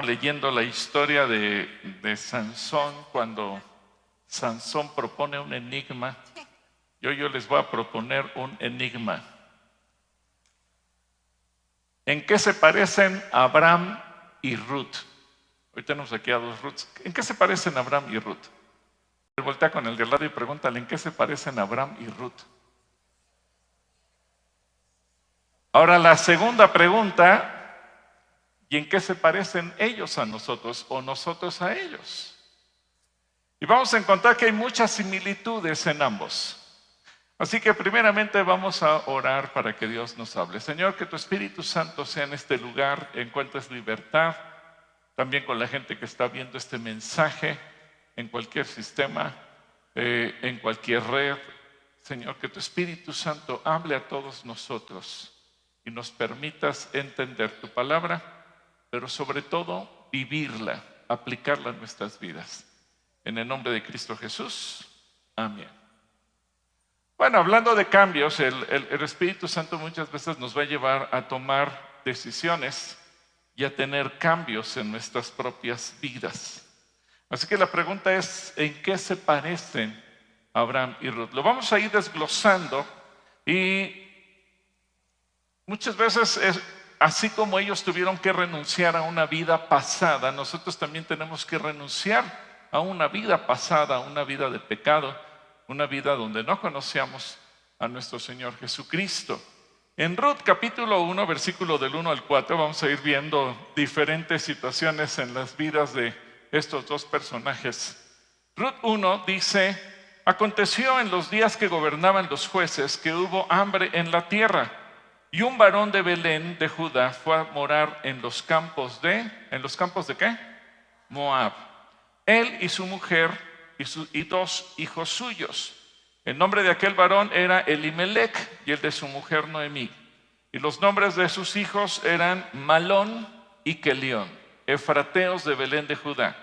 leyendo la historia de Sansón, cuando Sansón propone un enigma. Yo les voy a proponer un enigma. ¿En qué se parecen Abraham y Ruth? Hoy tenemos aquí a dos Ruths. ¿En qué se parecen Abraham y Ruth? Voltea con el de al lado y pregúntale, ¿en qué se parecen Abraham y Ruth? Ahora la segunda pregunta, ¿y en qué se parecen ellos a nosotros o nosotros a ellos? Y vamos a encontrar que hay muchas similitudes en ambos. Así que primeramente vamos a orar para que Dios nos hable. Señor, que tu Espíritu Santo sea en este lugar, encuentres libertad, también con la gente que está viendo este mensaje, en cualquier sistema, en cualquier red. Señor, que tu Espíritu Santo hable a todos nosotros y nos permitas entender tu palabra, pero sobre todo vivirla, aplicarla en nuestras vidas. En el nombre de Cristo Jesús, amén. Bueno, hablando de cambios, el Espíritu Santo muchas veces nos va a llevar a tomar decisiones y a tener cambios en nuestras propias vidas. Así que la pregunta es, ¿en qué se parecen Abraham y Ruth? Lo vamos a ir desglosando y muchas veces, así como ellos tuvieron que renunciar a una vida pasada, nosotros también tenemos que renunciar a una vida pasada, a una vida de pecado, una vida donde no conocíamos a nuestro Señor Jesucristo. En Ruth capítulo 1, versículo del 1 al 4, vamos a ir viendo diferentes situaciones en las vidas de estos dos personajes. Ruth 1 dice, aconteció en los días que gobernaban los jueces que hubo hambre en la tierra, y un varón de Belén de Judá fue a morar en los campos de qué? Moab. Él y su mujer y dos hijos suyos. El nombre de aquel varón era Elimelec y el de su mujer Noemí. Y los nombres de sus hijos eran Malón y Kelión, efrateos de Belén de Judá.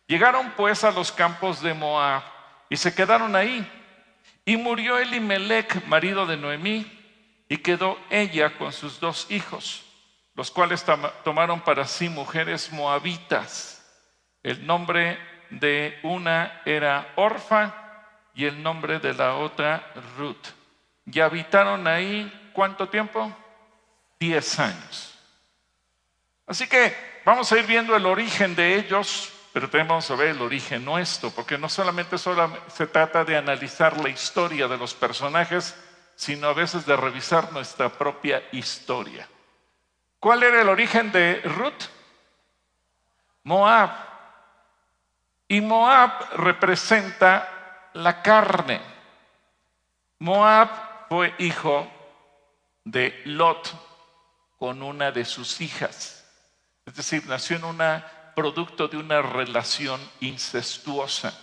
Llegaron pues a los campos de Moab y se quedaron ahí. Y murió Elimelec, marido de Noemí, y quedó ella con sus dos hijos, los cuales tomaron para sí mujeres moabitas. El nombre de una era Orfa y el nombre de la otra Ruth. Y habitaron ahí, ¿cuánto tiempo? 10 años. Así que vamos a ir viendo el origen de ellos, pero también vamos a ver el origen nuestro, porque no solamente se trata de analizar la historia de los personajes, sino a veces de revisar nuestra propia historia. ¿Cuál era el origen de Ruth? Moab. Y Moab representa la carne. Moab fue hijo de Lot con una de sus hijas. Es decir, nació en producto de una relación incestuosa.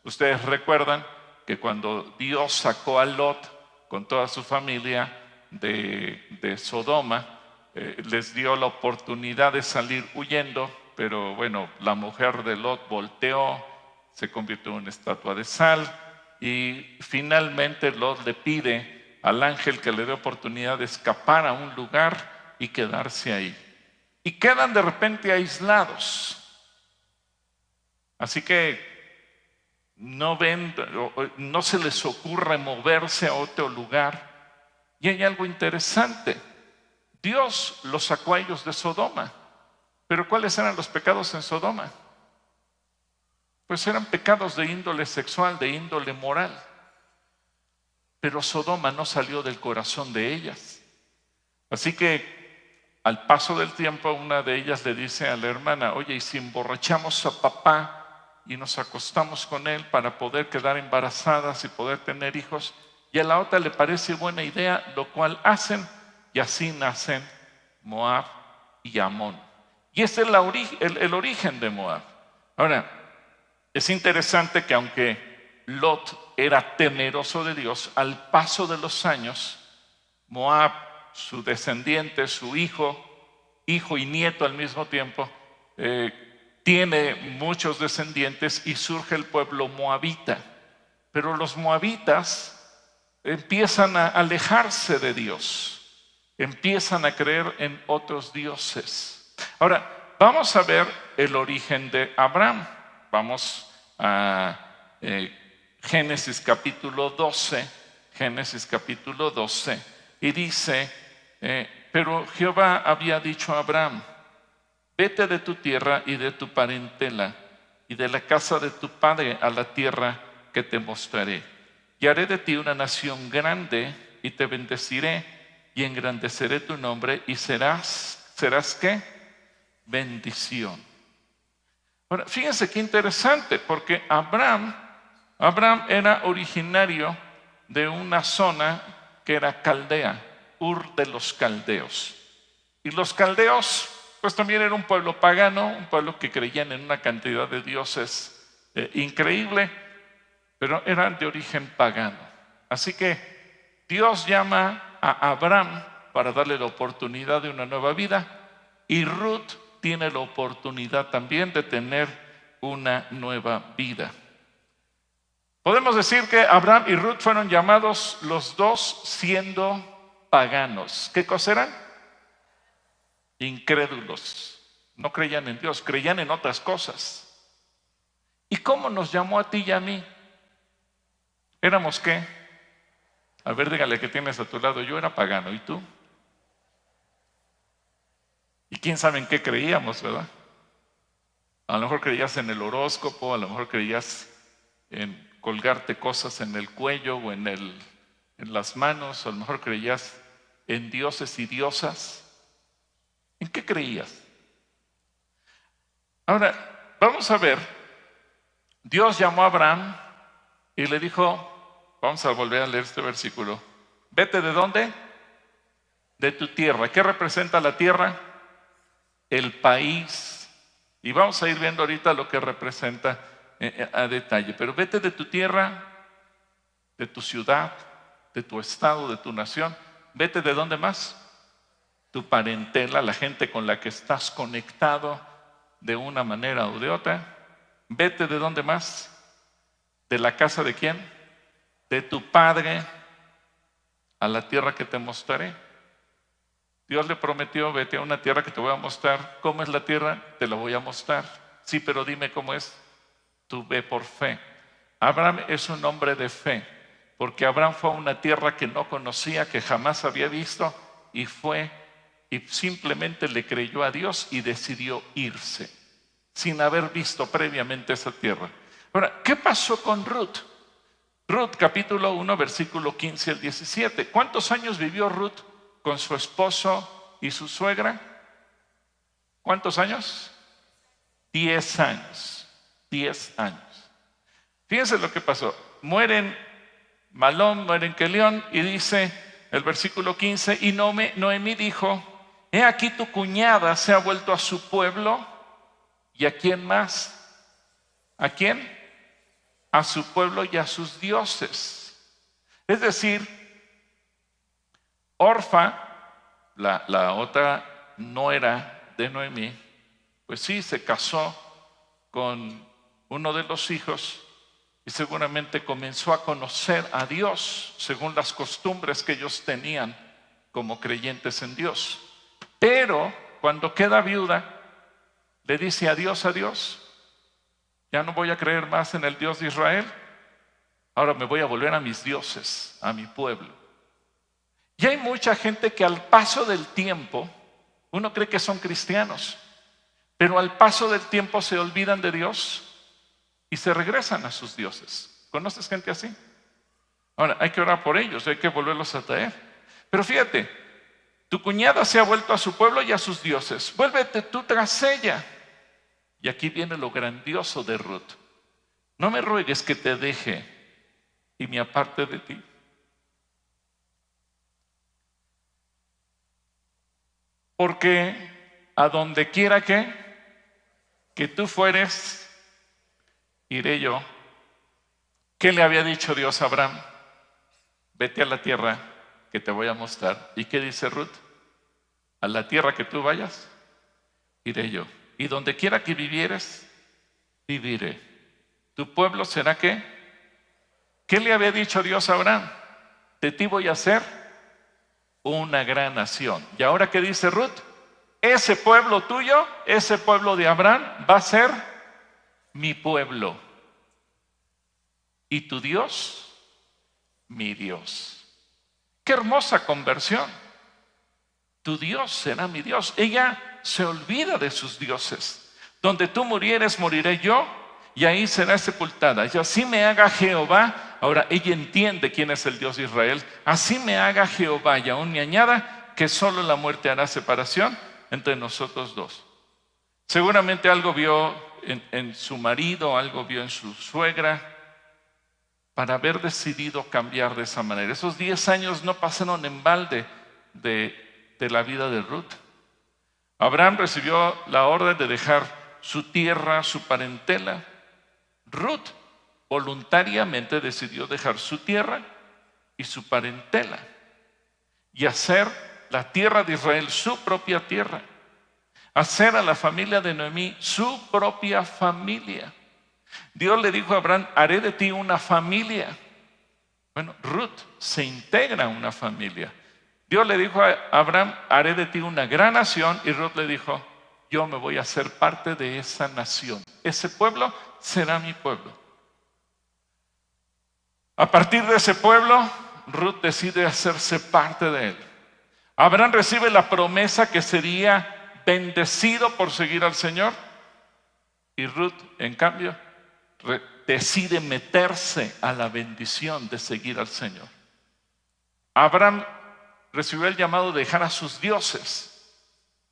Ustedes recuerdan que cuando Dios sacó a Lot con toda su familia de Sodoma, les dio la oportunidad de salir huyendo, pero bueno, la mujer de Lot volteó, se convirtió en una estatua de sal y finalmente Lot le pide al ángel que le dé oportunidad de escapar a un lugar y quedarse ahí. Y quedan de repente aislados. Así que no se les ocurre moverse a otro lugar. Y hay algo interesante. Dios los sacó a ellos de Sodoma. Pero ¿cuáles eran los pecados en Sodoma? Pues eran pecados de índole sexual, de índole moral. Pero Sodoma no salió del corazón de ellas. Así que al paso del tiempo, una de ellas le dice a la hermana, oye, ¿y si emborrachamos a papá y nos acostamos con él para poder quedar embarazadas y poder tener hijos? Y a la otra le parece buena idea, lo cual hacen, y así nacen Moab y Amón. Y ese es el origen de Moab. Ahora, es interesante que aunque Lot era temeroso de Dios, al paso de los años, Moab, su descendiente, su hijo y nieto al mismo tiempo, tiene muchos descendientes y surge el pueblo moabita. Pero los moabitas empiezan a alejarse de Dios, empiezan a creer en otros dioses. Ahora, vamos a ver el origen de Abraham. Vamos a Génesis capítulo 12. Génesis capítulo 12. Y dice, pero Jehová había dicho a Abraham, vete de tu tierra y de tu parentela y de la casa de tu padre a la tierra que te mostraré. Y haré de ti una nación grande y te bendeciré y engrandeceré tu nombre y serás ¿qué? Bendición. Ahora, fíjense qué interesante, porque Abraham era originario de una zona que era Caldea, Ur de los Caldeos. Y los caldeos, pues también era un pueblo pagano, un pueblo que creían en una cantidad de dioses increíble, pero eran de origen pagano. Así que Dios llama a Abraham para darle la oportunidad de una nueva vida, y Ruth tiene la oportunidad también de tener una nueva vida. Podemos decir que Abraham y Ruth fueron llamados los dos siendo paganos. ¿Qué cosa eran? Incrédulos. No creían en Dios, creían en otras cosas. ¿Y cómo nos llamó a ti y a mí? ¿Éramos qué? A ver, dígale que tienes a tu lado. Yo era pagano, ¿y tú? Y quién sabe en qué creíamos, ¿verdad? A lo mejor creías en el horóscopo, a lo mejor creías en colgarte cosas en el cuello o en las manos, a lo mejor creías en dioses y diosas. ¿En qué creías? Ahora, vamos a ver. Dios llamó a Abraham y le dijo, vamos a volver a leer este versículo. Vete ¿de dónde? De tu tierra. ¿Qué representa la tierra? El país. Y vamos a ir viendo ahorita lo que representa a detalle. Pero vete de tu tierra, de tu ciudad, de tu estado, de tu nación. Vete ¿de dónde más? Tu parentela, la gente con la que estás conectado de una manera o de otra. Vete ¿de dónde más? ¿De la casa de quién? De tu padre a la tierra que te mostraré. Dios le prometió, vete a una tierra que te voy a mostrar. ¿Cómo es la tierra? Te la voy a mostrar. Sí, pero dime cómo es. Tú ve por fe. Abraham es un hombre de fe, porque Abraham fue a una tierra que no conocía, que jamás había visto, y fue y simplemente le creyó a Dios y decidió irse, sin haber visto previamente esa tierra. Ahora, ¿qué pasó con Ruth? Ruth capítulo 1, versículo 15 al 17. ¿Cuántos años vivió Ruth con su esposo y su suegra? ¿Cuántos años? 10 años. 10 años. Fíjense lo que pasó. Mueren Malón, mueren Kelión, y dice el versículo 15, y Noemí dijo, he aquí tu cuñada se ha vuelto a su pueblo. ¿Y a quién más? ¿A quién? A su pueblo y a sus dioses. Es decir, Orfa, la otra nuera de Noemí, pues sí, se casó con uno de los hijos y seguramente comenzó a conocer a Dios según las costumbres que ellos tenían como creyentes en Dios. Pero cuando queda viuda, le dice adiós a Dios. Ya no voy a creer más en el Dios de Israel. Ahora me voy a volver a mis dioses, a mi pueblo. Y hay mucha gente que al paso del tiempo, uno cree que son cristianos, pero al paso del tiempo se olvidan de Dios y se regresan a sus dioses. ¿Conoces gente así? Ahora, hay que orar por ellos, hay que volverlos a traer. Pero fíjate, tu cuñada se ha vuelto a su pueblo y a sus dioses. Vuélvete tú tras ella. Y aquí viene lo grandioso de Ruth. No me ruegues que te deje y me aparte de ti. Porque a donde quiera que tú fueres, iré yo. ¿Qué le había dicho Dios a Abraham? Vete a la tierra que te voy a mostrar. ¿Y qué dice Ruth? A la tierra que tú vayas, iré yo. Y donde quiera que vivieres, viviré. ¿Tu pueblo será qué? ¿Qué le había dicho Dios a Abraham? De ti voy a hacer una gran nación. ¿Y ahora qué dice Ruth? ese pueblo tuyo, ese pueblo de Abraham, va a ser mi pueblo. Y tu Dios, mi Dios. Qué hermosa conversión. Tu Dios será mi Dios. Ella se olvida de sus dioses. Donde tú murieres, moriré yo, y ahí será sepultada. Y así me haga Jehová. Ahora ella entiende quién es el Dios de Israel. Así me haga Jehová, y aún me añada que solo la muerte hará separación entre nosotros dos. Seguramente algo vio en su marido, algo vio en su suegra, para haber decidido cambiar de esa manera. Esos 10 años no pasaron en balde de la vida de Ruth. Abraham recibió la orden de dejar su tierra, su parentela. Ruth voluntariamente decidió dejar su tierra y su parentela y hacer la tierra de Israel su propia tierra, hacer a la familia de Noemí su propia familia. Dios le dijo a Abraham: haré de ti una familia. Bueno, Ruth se integra a una familia. Dios le dijo a Abraham: haré de ti una gran nación, y Ruth le dijo: yo me voy a hacer parte de esa nación. Ese pueblo será mi pueblo. A partir de ese pueblo, Ruth decide hacerse parte de él. Abraham recibe la promesa que sería bendecido por seguir al Señor, y Ruth, en cambio, decide meterse a la bendición de seguir al Señor. Abraham recibió el llamado de dejar a sus dioses.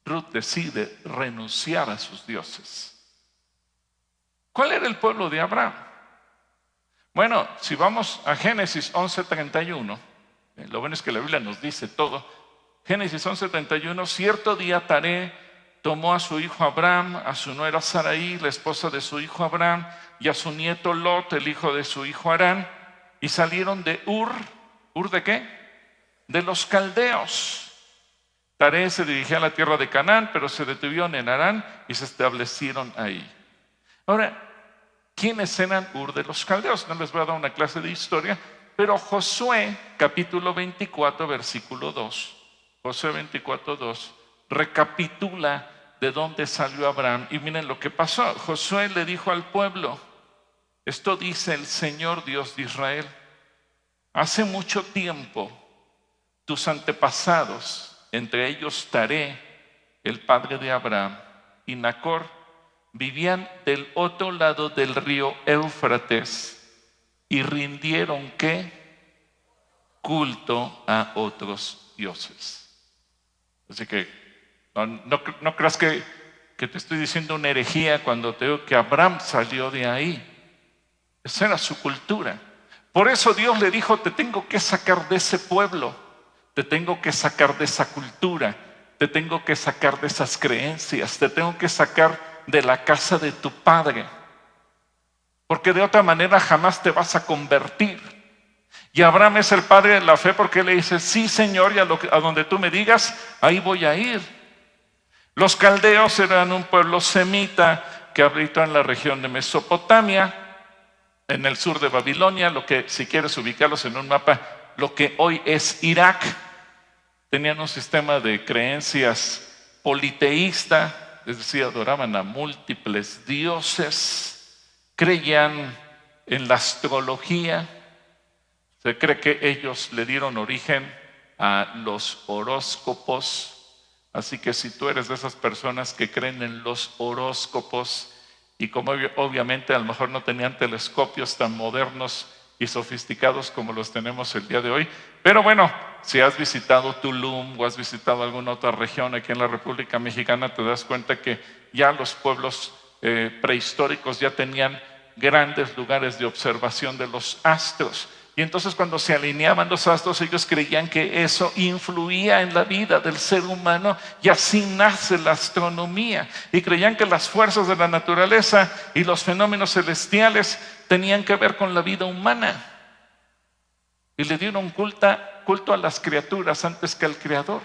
Ruth decide renunciar a sus dioses. ¿Cuál era el pueblo de Abraham? Bueno, si vamos a Génesis 11:31, lo bueno es que la Biblia nos dice todo. Génesis 11:31, cierto día Taré tomó a su hijo Abraham, a su nuera Sarai, la esposa de su hijo Abraham, y a su nieto Lot, el hijo de su hijo Harán, y salieron de Ur. ¿Ur de qué? De los caldeos. Taré se dirigía a la tierra de Canaán, pero se detuvieron en Harán y se establecieron ahí. Ahora, ¿quiénes eran Ur de los caldeos? No les voy a dar una clase de historia, pero Josué, capítulo 24, versículo 2, Josué 24:2, recapitula de dónde salió Abraham. Y miren lo que pasó. Josué le dijo al pueblo: esto dice el Señor Dios de Israel: hace mucho tiempo tus antepasados, entre ellos Taré, el padre de Abraham, y Nacor, vivían del otro lado del río Éufrates y rindieron ¿qué? Culto a otros dioses. Así que no creas que te estoy diciendo una herejía cuando te digo que Abraham salió de ahí. Esa era su cultura. Por eso Dios le dijo: te tengo que sacar de ese pueblo, te tengo que sacar de esa cultura, te tengo que sacar de esas creencias, te tengo que sacar de la casa de tu padre, porque de otra manera jamás te vas a convertir. Y Abraham es el padre de la fe porque le dice: sí, Señor, y a donde tú me digas, ahí voy a ir. Los caldeos eran un pueblo semita que habitó en la región de Mesopotamia, en el sur de Babilonia, lo que, si quieres ubicarlos en un mapa, lo que hoy es Irak. Tenían un sistema de creencias politeísta, es decir, adoraban a múltiples dioses, creían en la astrología. Se cree que ellos le dieron origen a los horóscopos. Así que si tú eres de esas personas que creen en los horóscopos, y como obviamente a lo mejor no tenían telescopios tan modernos y sofisticados como los tenemos el día de hoy, pero bueno, si has visitado Tulum o has visitado alguna otra región aquí en la República Mexicana, te das cuenta que ya los pueblos prehistóricos ya tenían grandes lugares de observación de los astros. Y entonces cuando se alineaban los astros, ellos creían que eso influía en la vida del ser humano, y así nace la astronomía. Y creían que las fuerzas de la naturaleza y los fenómenos celestiales tenían que ver con la vida humana. Y le dieron culto a las criaturas antes que al Creador.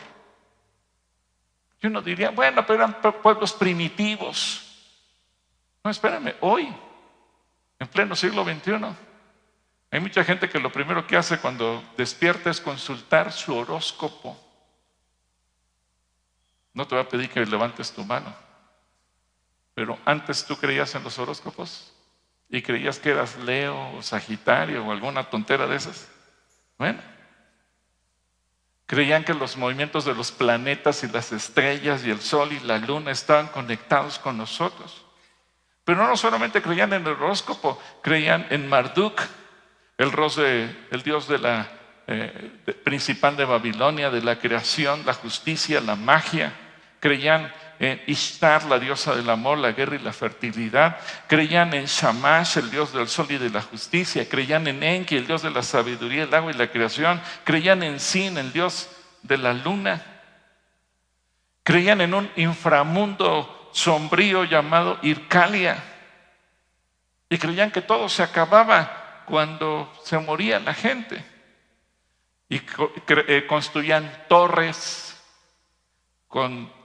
Y uno diría: bueno, pero eran pueblos primitivos. No, espérame, hoy, en pleno siglo XXI, hay mucha gente que lo primero que hace cuando despierta es consultar su horóscopo. No te va a pedir que levantes tu mano. Pero antes tú creías en los horóscopos y creías que eras Leo o Sagitario o alguna tontera de esas. Bueno, creían que los movimientos de los planetas y las estrellas y el sol y la luna estaban conectados con nosotros. Pero no solamente creían en el horóscopo, creían en Marduk, el dios de la principal de Babilonia, de la creación, la justicia, la magia. Creían en Ishtar, la diosa del amor, la guerra y la fertilidad. Creían en Shamash, el dios del sol y de la justicia. Creían en Enki, el dios de la sabiduría, el agua y la creación. Creían en Sin, el dios de la luna. Creían en un inframundo sombrío llamado Ircalia. Y creían que todo se acababa cuando se moría la gente. Y construían torres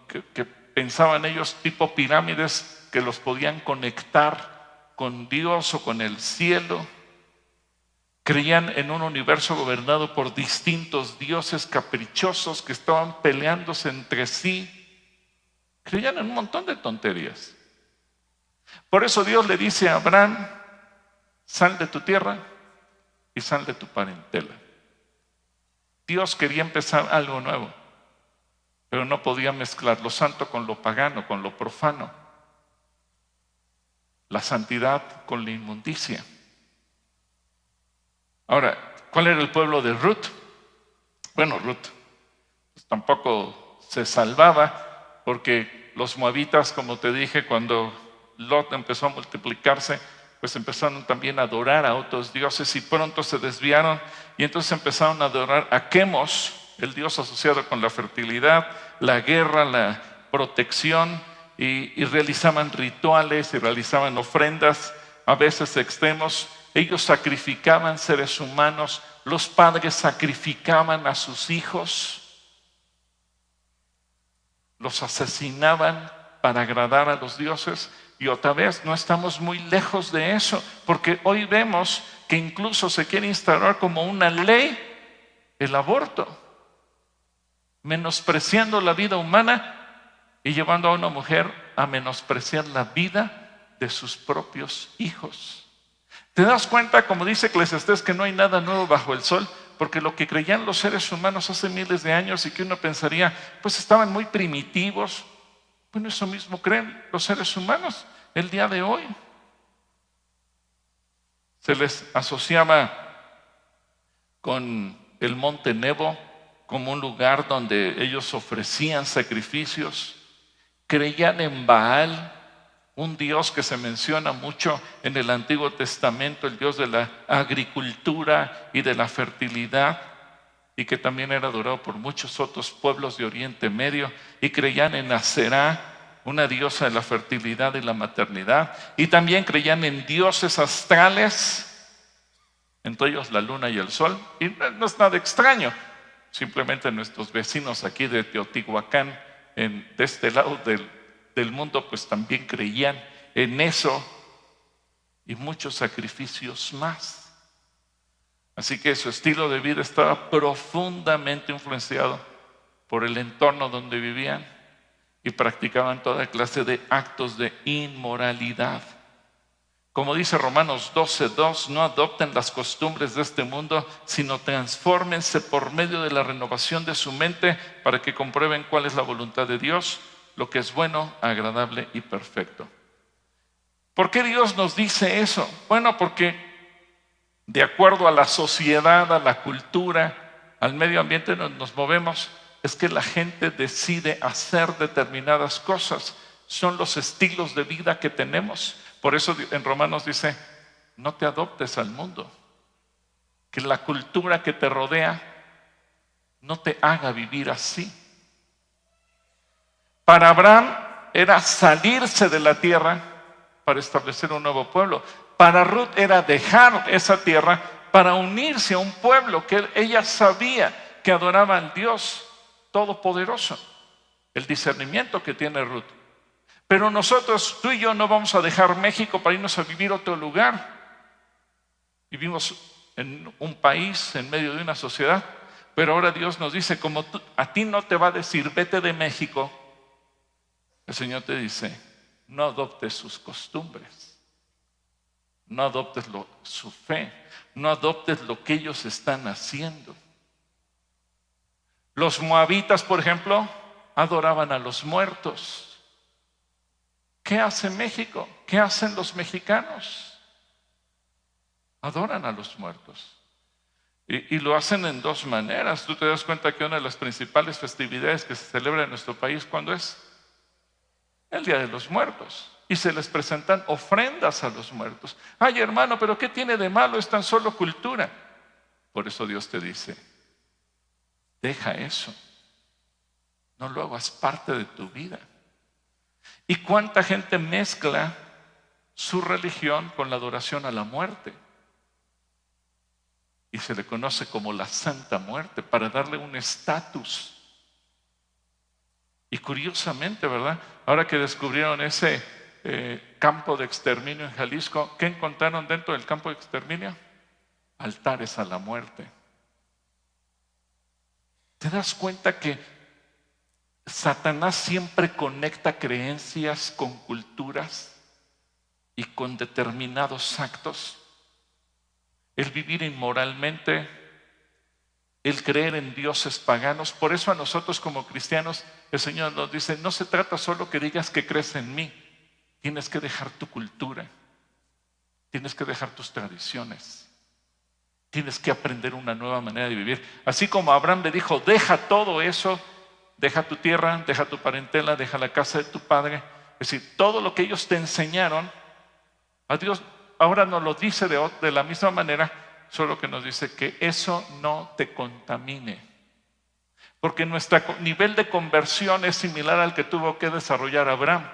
que pensaban ellos tipo pirámides que los podían conectar con Dios o con el cielo. Creían en un universo gobernado por distintos dioses caprichosos que estaban peleándose entre sí. Creían en un montón de tonterías. Por eso Dios le dice a Abraham: sal de tu tierra y sal de tu parentela. Dios quería empezar algo nuevo, pero no podía mezclar lo santo con lo pagano, con lo profano, la santidad con la inmundicia. Ahora, ¿cuál era el pueblo de Ruth? Bueno, Ruth pues tampoco se salvaba, porque los moabitas, como te dije, cuando Lot empezó a multiplicarse, pues empezaron también a adorar a otros dioses y pronto se desviaron y entonces empezaron a adorar a Quemos, el dios asociado con la fertilidad, la guerra, la protección, y realizaban rituales y realizaban ofrendas, a veces extremos. Ellos sacrificaban seres humanos, los padres sacrificaban a sus hijos, los asesinaban para agradar a los dioses. Y otra vez, no estamos muy lejos de eso, porque hoy vemos que incluso se quiere instaurar como una ley el aborto, menospreciando la vida humana y llevando a una mujer a menospreciar la vida de sus propios hijos. ¿Te das cuenta, como dice Eclesiastés, que no hay nada nuevo bajo el sol? Porque lo que creían los seres humanos hace miles de años y que uno pensaría, pues estaban muy primitivos. Bueno, eso mismo creen los seres humanos el día de hoy. Se les asociaba con el monte Nebo como un lugar donde ellos ofrecían sacrificios. Creían en Baal, un dios que se menciona mucho en el Antiguo Testamento, el dios de la agricultura y de la fertilidad, y que también era adorado por muchos otros pueblos de Oriente Medio. Y creían en Aserá, una diosa de la fertilidad y la maternidad, y también creían en dioses astrales, entre ellos la luna y el sol. Y no es nada extraño, simplemente nuestros vecinos aquí de Teotihuacán, de este lado del mundo, pues también creían en eso y muchos sacrificios más. Así que su estilo de vida estaba profundamente influenciado por el entorno donde vivían y practicaban toda clase de actos de inmoralidad. Como dice Romanos 12:2, no adopten las costumbres de este mundo, sino transfórmense por medio de la renovación de su mente para que comprueben cuál es la voluntad de Dios, lo que es bueno, agradable y perfecto. ¿Por qué Dios nos dice eso? Bueno, porque de acuerdo a la sociedad, a la cultura, al medio ambiente en donde nos movemos, es que la gente decide hacer determinadas cosas. Son los estilos de vida que tenemos. Por eso en Romanos dice, no te adoptes al mundo. Que la cultura que te rodea no te haga vivir así. Para Abraham era salirse de la tierra para establecer un nuevo pueblo. Para Ruth era dejar esa tierra para unirse a un pueblo que ella sabía que adoraba al Dios Todopoderoso. El discernimiento que tiene Ruth. Pero nosotros, tú y yo, no vamos a dejar México para irnos a vivir a otro lugar. Vivimos en un país, en medio de una sociedad, pero ahora Dios nos dice, como a ti no te va a decir, vete de México, El Señor te dice, no adoptes sus costumbres, no adoptes su fe, no adoptes lo que ellos están haciendo. Los moabitas, por ejemplo, adoraban a los muertos. ¿Qué hace México? ¿Qué hacen los mexicanos? Adoran a los muertos. Y lo hacen en dos maneras. Tú te das cuenta que una de las principales festividades que se celebra en nuestro país, ¿cuándo es? El Día de los Muertos. Y se les presentan ofrendas a los muertos. Ay, hermano, pero ¿qué tiene de malo? Es tan solo cultura. Por eso Dios te dice, deja eso. No lo hagas parte de tu vida. ¿Y cuánta gente mezcla su religión con la adoración a la muerte? Y se le conoce como la Santa Muerte para darle un estatus. Y curiosamente, ¿verdad? Ahora que descubrieron ese campo de exterminio en Jalisco, ¿qué encontraron dentro del campo de exterminio? Altares a la muerte. ¿Te das cuenta que Satanás siempre conecta creencias con culturas y con determinados actos? El vivir inmoralmente, el creer en dioses paganos. Por eso a nosotros como cristianos el Señor nos dice, no se trata solo que digas que crees en mí, tienes que dejar tu cultura, tienes que dejar tus tradiciones, tienes que aprender una nueva manera de vivir. Así como Abraham le dijo, deja todo eso, deja tu tierra, deja tu parentela, deja la casa de tu padre. Es decir, todo lo que ellos te enseñaron, a Dios ahora nos lo dice de la misma manera, solo que nos dice que eso no te contamine. Porque nuestro nivel de conversión es similar al que tuvo que desarrollar Abraham.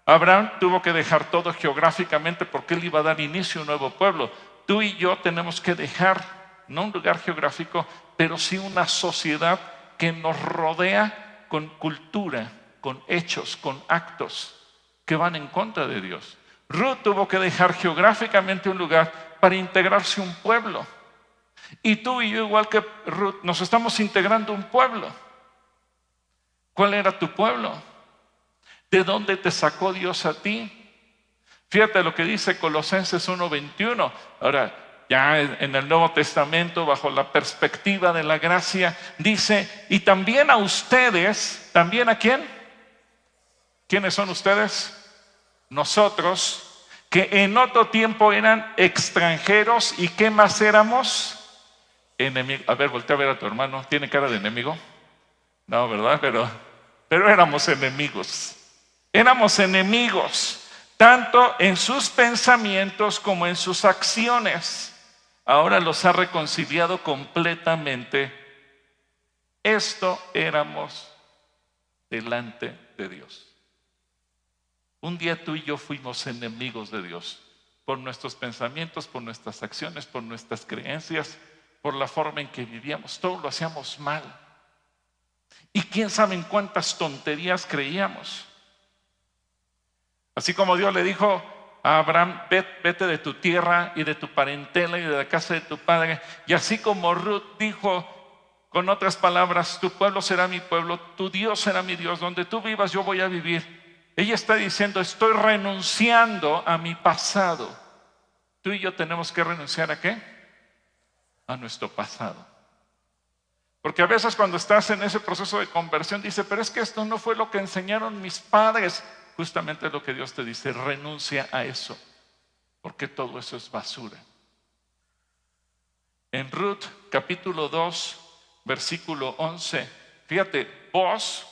Abraham tuvo que dejar todo geográficamente porque él iba a dar inicio a un nuevo pueblo. Tú y yo tenemos que dejar, no un lugar geográfico, pero sí una sociedad que nos rodea con cultura, con hechos, con actos que van en contra de Dios. Ruth tuvo que dejar geográficamente un lugar para integrarse a un pueblo. Y tú y yo, igual que Ruth, nos estamos integrando a un pueblo. ¿Cuál era tu pueblo? ¿De dónde te sacó Dios a ti? Fíjate lo que dice Colosenses 1:21. Ahora, ya en el Nuevo Testamento, bajo la perspectiva de la gracia, dice, y también a ustedes, ¿también a quién? ¿Quiénes son ustedes? Nosotros, que en otro tiempo eran extranjeros, ¿y qué más éramos? Enemigos. A ver, voltea a ver a tu hermano, ¿tiene cara de enemigo? No, ¿verdad? Pero éramos enemigos. Éramos enemigos, tanto en sus pensamientos como en sus acciones. Ahora los ha reconciliado completamente. Esto éramos delante de Dios. Un día tú y yo fuimos enemigos de Dios por nuestros pensamientos, por nuestras acciones, por nuestras creencias, por la forma en que vivíamos. Todo lo hacíamos mal. Y quién sabe en cuántas tonterías creíamos. Así como Dios le dijo a Abraham, vete de tu tierra y de tu parentela y de la casa de tu padre. Y así como Ruth dijo, con otras palabras, tu pueblo será mi pueblo, tu Dios será mi Dios, donde tú vivas yo voy a vivir. Ella está diciendo, estoy renunciando a mi pasado. Tú y yo tenemos que renunciar ¿a qué? A nuestro pasado. Porque a veces cuando estás en ese proceso de conversión dice, pero es que esto no fue lo que enseñaron mis padres. Justamente lo que Dios te dice, renuncia a eso, porque todo eso es basura. En Ruth capítulo 2, versículo 11, fíjate, Boaz,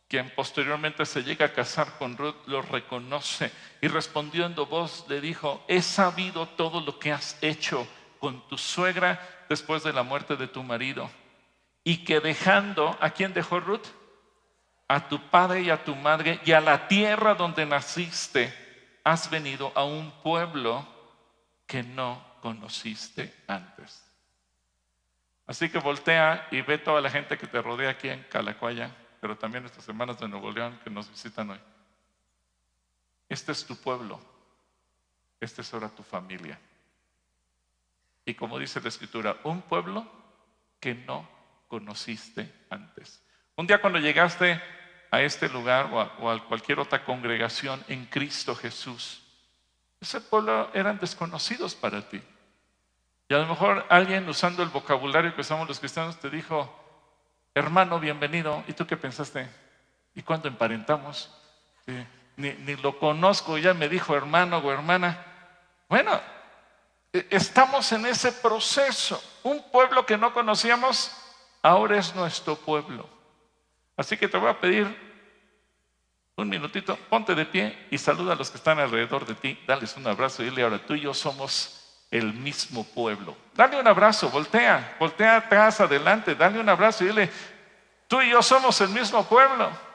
quien posteriormente se llega a casar con Ruth, lo reconoce y respondiendo Boaz le dijo, he sabido todo lo que has hecho con tu suegra después de la muerte de tu marido y que dejando, ¿a quién dejó Ruth? A tu padre y a tu madre y a la tierra donde naciste, has venido a un pueblo que no conociste antes. Así que voltea y ve toda la gente que te rodea aquí en Calacuaya, pero también nuestras hermanas de Nuevo León que nos visitan hoy. Este es tu pueblo, esta es ahora tu familia. Y como dice la Escritura, un pueblo que no conociste antes. Un día cuando llegaste a este lugar o a cualquier otra congregación en Cristo Jesús, ese pueblo eran desconocidos para ti. Y a lo mejor alguien usando el vocabulario que usamos los cristianos te dijo, hermano, bienvenido. ¿Y tú qué pensaste? ¿Y cuándo emparentamos? Sí, ni lo conozco, ya me dijo hermano o hermana. Bueno, estamos en ese proceso. Un pueblo que no conocíamos, ahora es nuestro pueblo. Así que te voy a pedir un minutito, ponte de pie y saluda a los que están alrededor de ti. Dales un abrazo y dile, ahora tú y yo somos el mismo pueblo. Dale un abrazo, voltea atrás, adelante, dale un abrazo y dile, tú y yo somos el mismo pueblo.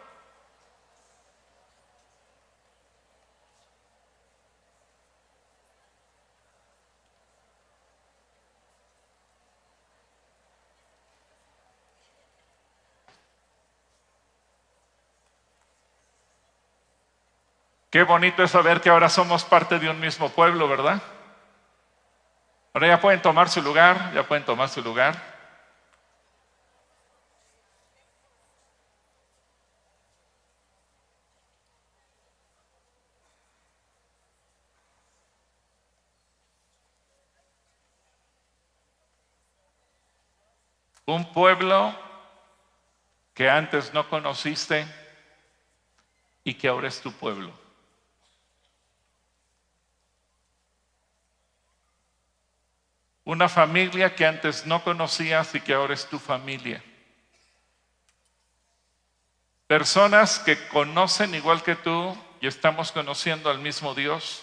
Qué bonito es saber que ahora somos parte de un mismo pueblo, ¿verdad? Ahora ya pueden tomar su lugar, ya pueden tomar su lugar. Un pueblo que antes no conociste y que ahora es tu pueblo. Una familia que antes no conocías y que ahora es tu familia. Personas que conocen igual que tú y estamos conociendo al mismo Dios,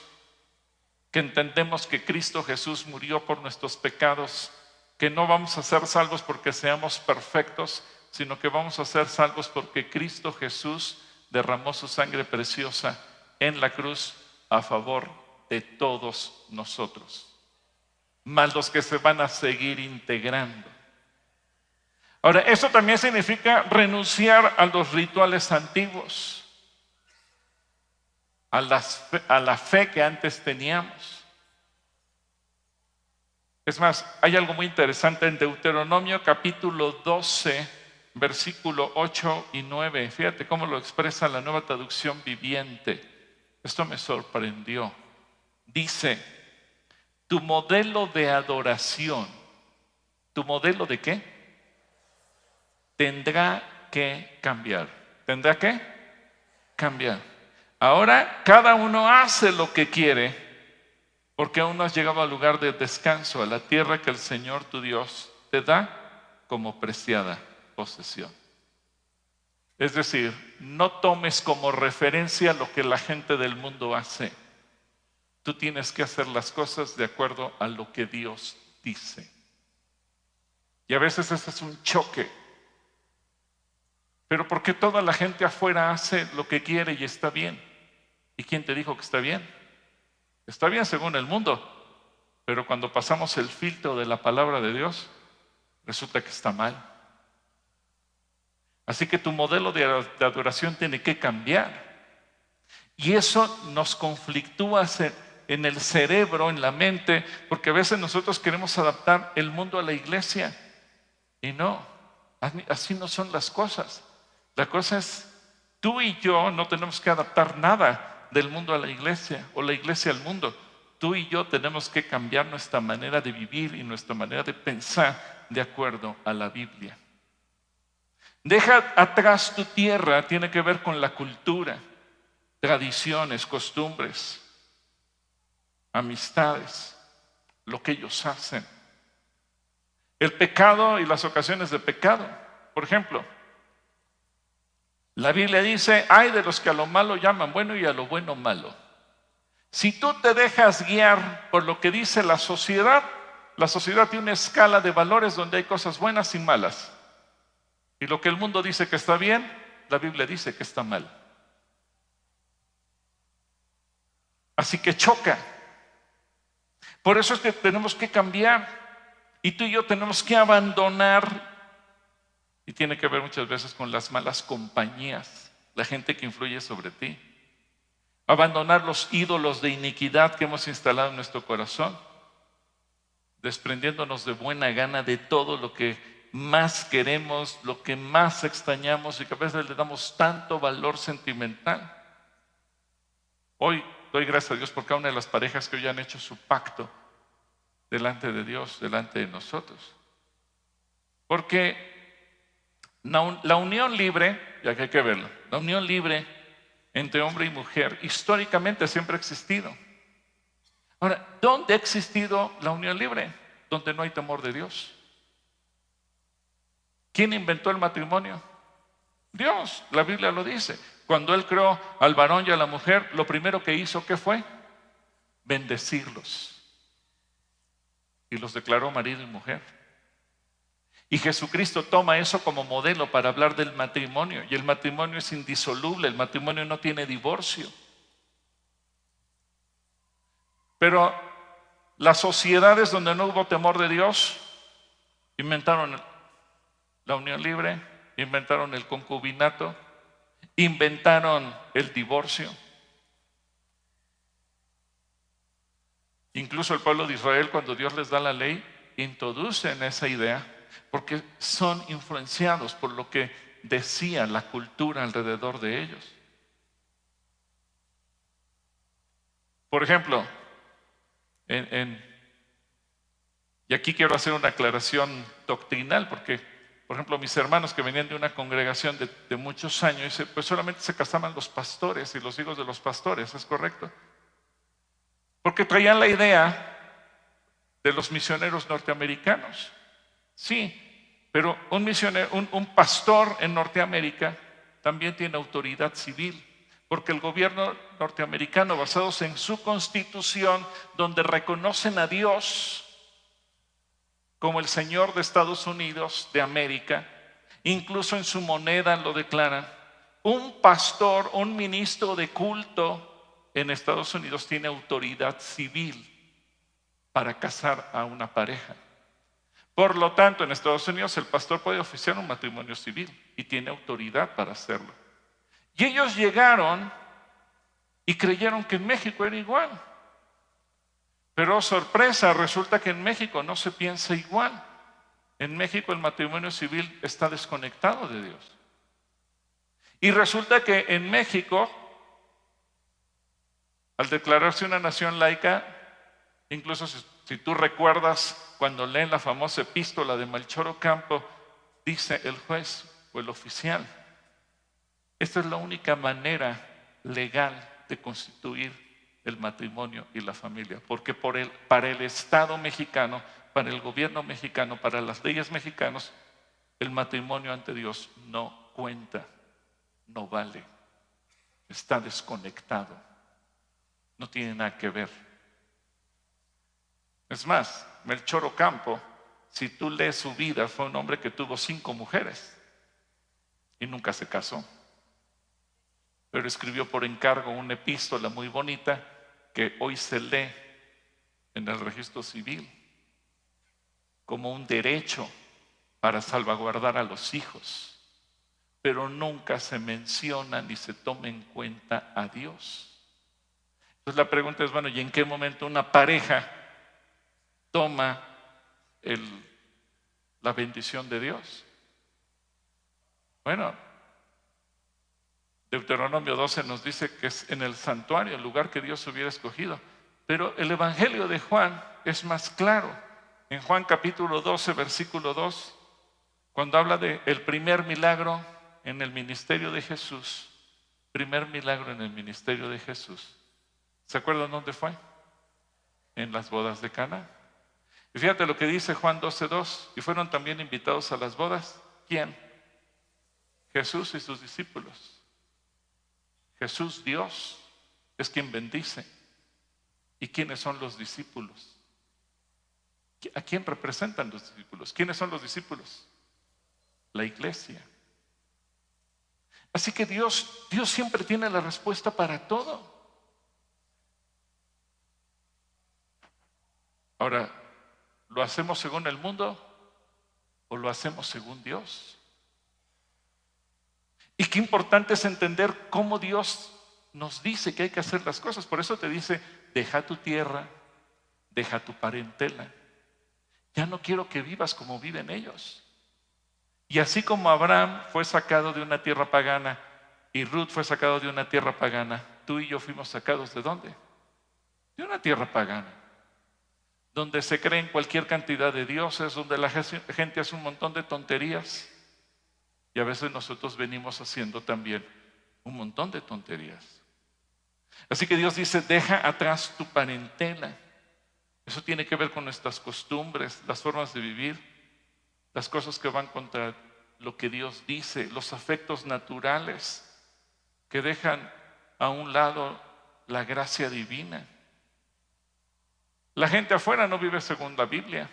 que entendemos que Cristo Jesús murió por nuestros pecados, que no vamos a ser salvos porque seamos perfectos, sino que vamos a ser salvos porque Cristo Jesús derramó su sangre preciosa en la cruz a favor de todos nosotros, más los que se van a seguir integrando. Ahora, eso también significa renunciar a los rituales antiguos, a la fe que antes teníamos. Es más, hay algo muy interesante en Deuteronomio capítulo 12, versículo 8 y 9. Fíjate cómo lo expresa la Nueva Traducción Viviente. Esto me sorprendió. Dice, tu modelo de adoración, ¿tu modelo de qué? Tendrá que cambiar. ¿Tendrá que cambiar? Ahora cada uno hace lo que quiere, porque aún no has llegado al lugar de descanso, a la tierra que el Señor tu Dios te da como preciada posesión. Es decir, no tomes como referencia lo que la gente del mundo hace. Tú tienes que hacer las cosas de acuerdo a lo que Dios dice. Y a veces ese es un choque. Pero ¿por qué toda la gente afuera hace lo que quiere y está bien? ¿Y quién te dijo que está bien? Está bien según el mundo, pero cuando pasamos el filtro de la palabra de Dios, resulta que está mal. Así que tu modelo de adoración tiene que cambiar. Y eso nos conflictúa en el cerebro, en la mente, porque a veces nosotros queremos adaptar el mundo a la iglesia. Y no, así no son las cosas. La cosa es, tú y yo no tenemos que adaptar nada del mundo a la iglesia o la iglesia al mundo. Tú y yo tenemos que cambiar nuestra manera de vivir y nuestra manera de pensar de acuerdo a la Biblia. Deja atrás tu tierra, tiene que ver con la cultura, tradiciones, costumbres, amistades, lo que ellos hacen. El pecado y las ocasiones de pecado. Por ejemplo, la Biblia dice, hay de los que a lo malo llaman bueno y a lo bueno malo. Si tú te dejas guiar por lo que dice la sociedad tiene una escala de valores donde hay cosas buenas y malas. Y lo que el mundo dice que está bien, la Biblia dice que está mal. Así que choca. Por eso es que tenemos que cambiar. Y tú y yo tenemos que abandonar. Y tiene que ver muchas veces con las malas compañías, la gente que influye sobre ti. Abandonar los ídolos de iniquidad que hemos instalado en nuestro corazón, desprendiéndonos de buena gana de todo lo que más queremos, lo que más extrañamos y que a veces le damos tanto valor sentimental. Hoy doy gracias a Dios por cada una de las parejas que hoy han hecho su pacto delante de Dios, delante de nosotros. Porque la unión libre, ya que hay que verlo, la unión libre entre hombre y mujer históricamente siempre ha existido. Ahora, ¿dónde ha existido la unión libre? Donde no hay temor de Dios. ¿Quién inventó el matrimonio? Dios, la Biblia lo dice. Cuando Él creó al varón y a la mujer, lo primero que hizo, ¿qué fue? Bendecirlos. Y los declaró marido y mujer. Y Jesucristo toma eso como modelo para hablar del matrimonio. Y el matrimonio es indisoluble, el matrimonio no tiene divorcio. Pero las sociedades donde no hubo temor de Dios inventaron la unión libre, inventaron el concubinato, inventaron el divorcio. Incluso el pueblo de Israel, cuando Dios les da la ley, introducen esa idea porque son influenciados por lo que decía la cultura alrededor de ellos. Por ejemplo, y aquí quiero hacer una aclaración doctrinal, porque, por ejemplo, mis hermanos que venían de una congregación de muchos años, pues solamente se casaban los pastores y los hijos de los pastores, ¿es correcto? Porque traían la idea de los misioneros norteamericanos. Sí, pero un pastor en Norteamérica también tiene autoridad civil, porque el gobierno norteamericano, basados en su constitución, donde reconocen a Dios como el Señor de Estados Unidos de América, incluso en su moneda lo declaran. Un pastor, un ministro de culto en Estados Unidos tiene autoridad civil para casar a una pareja. Por lo tanto, en Estados Unidos el pastor puede oficiar un matrimonio civil y tiene autoridad para hacerlo. Y ellos llegaron y creyeron que en México era igual. Pero sorpresa, resulta que en México no se piensa igual. En México el matrimonio civil está desconectado de Dios. Y resulta que en México, al declararse una nación laica, incluso si tú recuerdas cuando leen la famosa epístola de Melchor Ocampo, dice el juez o el oficial: esta es la única manera legal de constituir el matrimonio y la familia, porque para el Estado mexicano, para el gobierno mexicano, para las leyes mexicanas, el matrimonio ante Dios no cuenta, no vale, está desconectado, no tiene nada que ver. Es más, Melchor Ocampo, si tú lees su vida, fue un hombre que tuvo 5 mujeres y nunca se casó. Pero escribió por encargo una epístola muy bonita que hoy se lee en el registro civil como un derecho para salvaguardar a los hijos, pero nunca se menciona ni se toma en cuenta a Dios. Entonces la pregunta es, bueno, ¿y en qué momento una pareja toma la bendición de Dios? Bueno, Deuteronomio 12 nos dice que es en el santuario, el lugar que Dios hubiera escogido. Pero el Evangelio de Juan es más claro. En Juan capítulo 12, versículo 2, cuando habla del primer milagro en el ministerio de Jesús, primer milagro en el ministerio de Jesús, ¿se acuerdan dónde fue? En las bodas de Caná. Y fíjate lo que dice Juan 12:2, y fueron también invitados a las bodas. ¿Quién? Jesús y sus discípulos. Jesús, Dios, es quien bendice. ¿Y quiénes son los discípulos? ¿A quién representan los discípulos? ¿Quiénes son los discípulos? La iglesia. Así que Dios siempre tiene la respuesta para todo. Ahora, ¿lo hacemos según el mundo o lo hacemos según Dios? Y qué importante es entender cómo Dios nos dice que hay que hacer las cosas. Por eso te dice, deja tu tierra, deja tu parentela. Ya no quiero que vivas como viven ellos. Y así como Abraham fue sacado de una tierra pagana y Ruth fue sacado de una tierra pagana, tú y yo fuimos sacados ¿de dónde? De una tierra pagana, donde se creen cualquier cantidad de dioses, donde la gente hace un montón de tonterías. Y a veces nosotros venimos haciendo también un montón de tonterías. Así que Dios dice, deja atrás tu parentela. Eso tiene que ver con nuestras costumbres, las formas de vivir, las cosas que van contra lo que Dios dice, los afectos naturales que dejan a un lado la gracia divina. La gente afuera no vive según la Biblia,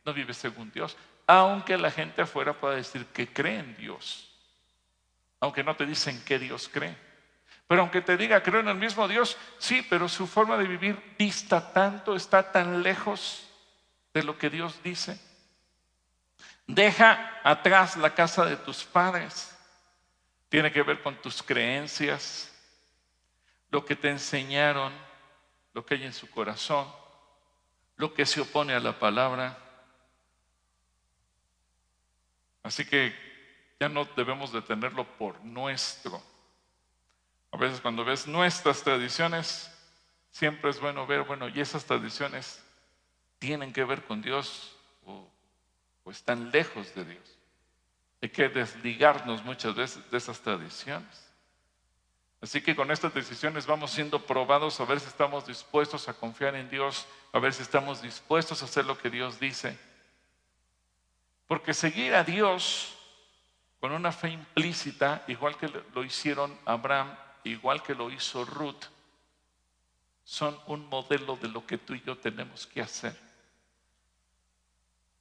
no vive según Dios, aunque la gente afuera pueda decir que cree en Dios, aunque no te dicen que Dios cree. Pero aunque te diga creo en el mismo Dios, sí, pero su forma de vivir dista tanto, está tan lejos de lo que Dios dice. Deja atrás la casa de tus padres. Tiene que ver con tus creencias, lo que te enseñaron, lo que hay en su corazón, lo que se opone a la palabra. Así que ya no debemos de tenerlo por nuestro. A veces cuando ves nuestras tradiciones, siempre es bueno ver, bueno, y esas tradiciones tienen que ver con Dios o están lejos de Dios. Hay que desligarnos muchas veces de esas tradiciones. Así que con estas decisiones vamos siendo probados a ver si estamos dispuestos a confiar en Dios, a ver si estamos dispuestos a hacer lo que Dios dice. Porque seguir a Dios con una fe implícita, igual que lo hicieron Abraham, igual que lo hizo Ruth, son un modelo de lo que tú y yo tenemos que hacer.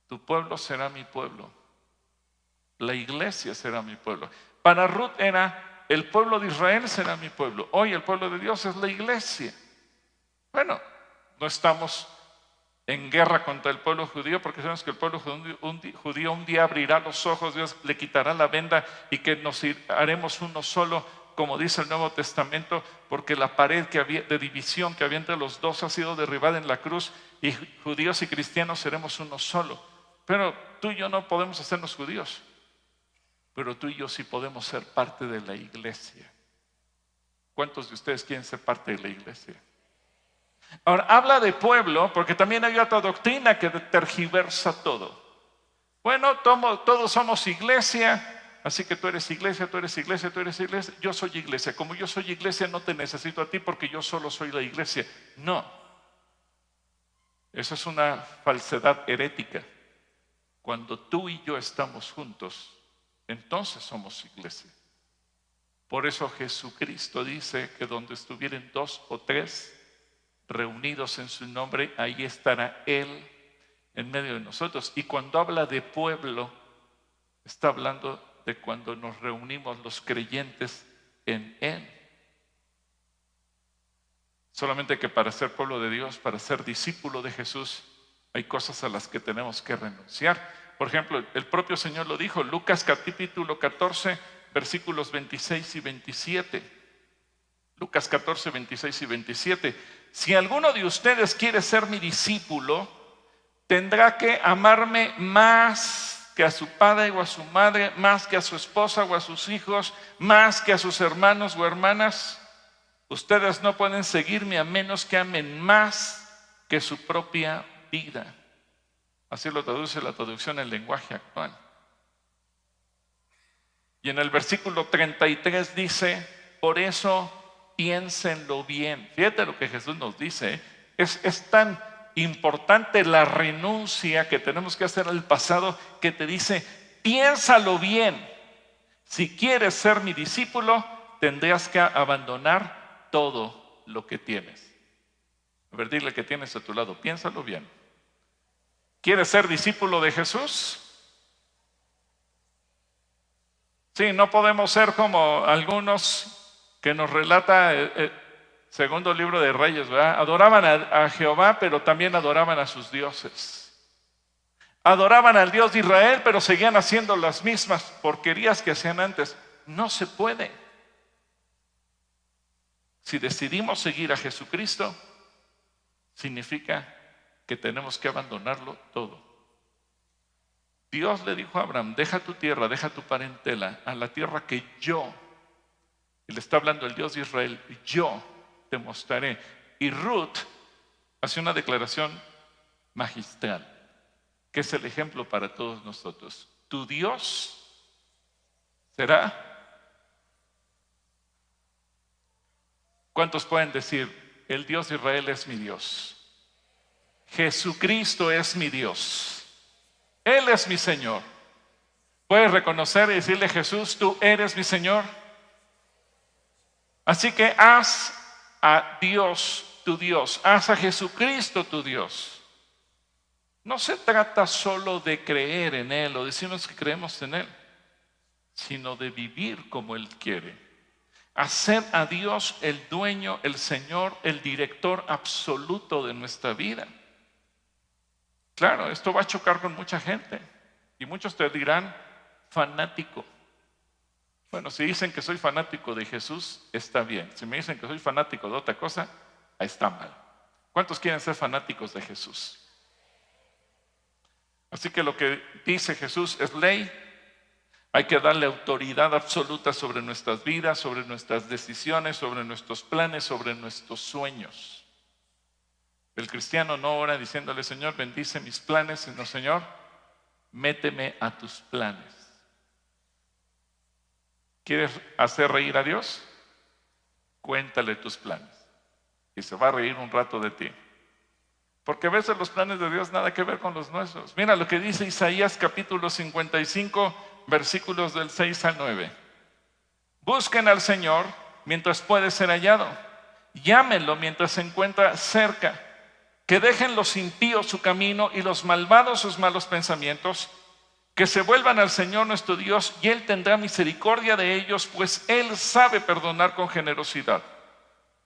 Tu pueblo será mi pueblo, la iglesia será mi pueblo. Para Ruth era, el pueblo de Israel será mi pueblo. Hoy el pueblo de Dios es la iglesia. Bueno, no estamos en guerra contra el pueblo judío, porque sabemos que el pueblo judío un día abrirá los ojos, Dios le quitará la venda y que nos haremos uno solo, como dice el Nuevo Testamento, porque la pared de división que había entre los dos ha sido derribada en la cruz y judíos y cristianos seremos uno solo. Pero tú y yo no podemos hacernos judíos, pero tú y yo sí podemos ser parte de la iglesia. ¿Cuántos de ustedes quieren ser parte de la iglesia? Ahora, habla de pueblo porque también hay otra doctrina que tergiversa todo. Bueno, todos somos iglesia, así que tú eres iglesia, tú eres iglesia, tú eres iglesia. Yo soy iglesia. Como yo soy iglesia, no te necesito a ti porque yo solo soy la iglesia. No. Eso es una falsedad herética. Cuando tú y yo estamos juntos, entonces somos iglesia. Por eso Jesucristo dice que donde estuvieran 2 o 3 reunidos en su nombre, ahí estará Él en medio de nosotros. Y cuando habla de pueblo, está hablando de cuando nos reunimos los creyentes en Él. Solamente que para ser pueblo de Dios, para ser discípulo de Jesús, hay cosas a las que tenemos que renunciar. Por ejemplo, el propio Señor lo dijo, Lucas capítulo 14, versículos 26 y 27. Lucas 14, 26 y 27. Si alguno de ustedes quiere ser mi discípulo, tendrá que amarme más que a su padre o a su madre, más que a su esposa o a sus hijos, más que a sus hermanos o hermanas. Ustedes no pueden seguirme a menos que amen más que su propia vida. Así lo traduce la traducción en lenguaje actual. Y en el versículo 33 dice, por eso piénsenlo bien. Fíjate lo que Jesús nos dice. Es tan importante la renuncia que tenemos que hacer al pasado que te dice, piénsalo bien. Si quieres ser mi discípulo, tendrás que abandonar todo lo que tienes. A ver, dile que tienes a tu lado, piénsalo bien. ¿Quieres ser discípulo de Jesús? Sí, no podemos ser como algunos que nos relata segundo libro de Reyes, ¿verdad? Adoraban a Jehová, pero también adoraban a sus dioses. Adoraban al Dios de Israel, pero seguían haciendo las mismas porquerías que hacían antes. No se puede. Si decidimos seguir a Jesucristo, significa que tenemos que abandonarlo todo. Dios le dijo a Abraham, deja tu tierra, deja tu parentela, a la tierra que yo, y le está hablando el Dios de Israel, yo te mostraré. Y Ruth hace una declaración magistral, que es el ejemplo para todos nosotros. Tu Dios será. ¿Cuántos pueden decir, el Dios de Israel es mi Dios? Jesucristo es mi Dios. Él es mi Señor. ¿Puedes reconocer y decirle, Jesús, tú eres mi Señor? Así que haz a Dios tu Dios, haz a Jesucristo tu Dios. No se trata solo de creer en Él o decirnos que creemos en Él, sino de vivir como Él quiere. Hacer a Dios el dueño, el Señor, el director absoluto de nuestra vida. Claro, esto va a chocar con mucha gente y muchos te dirán fanático. Bueno, si dicen que soy fanático de Jesús, está bien. Si me dicen que soy fanático de otra cosa, está mal. ¿Cuántos quieren ser fanáticos de Jesús? Así que lo que dice Jesús es ley. Hay que darle autoridad absoluta sobre nuestras vidas, sobre nuestras decisiones, sobre nuestros planes, sobre nuestros sueños. El cristiano no ora diciéndole, Señor, bendice mis planes, sino, Señor, méteme a tus planes. ¿Quieres hacer reír a Dios? Cuéntale tus planes y se va a reír un rato de ti. Porque a veces los planes de Dios nada que ver con los nuestros. Mira lo que dice Isaías capítulo 55, versículos del 6 al 9. Busquen al Señor mientras puede ser hallado. Llámenlo mientras se encuentra cerca. Que dejen los impíos su camino y los malvados sus malos pensamientos. Que se vuelvan al Señor nuestro Dios y Él tendrá misericordia de ellos, pues Él sabe perdonar con generosidad.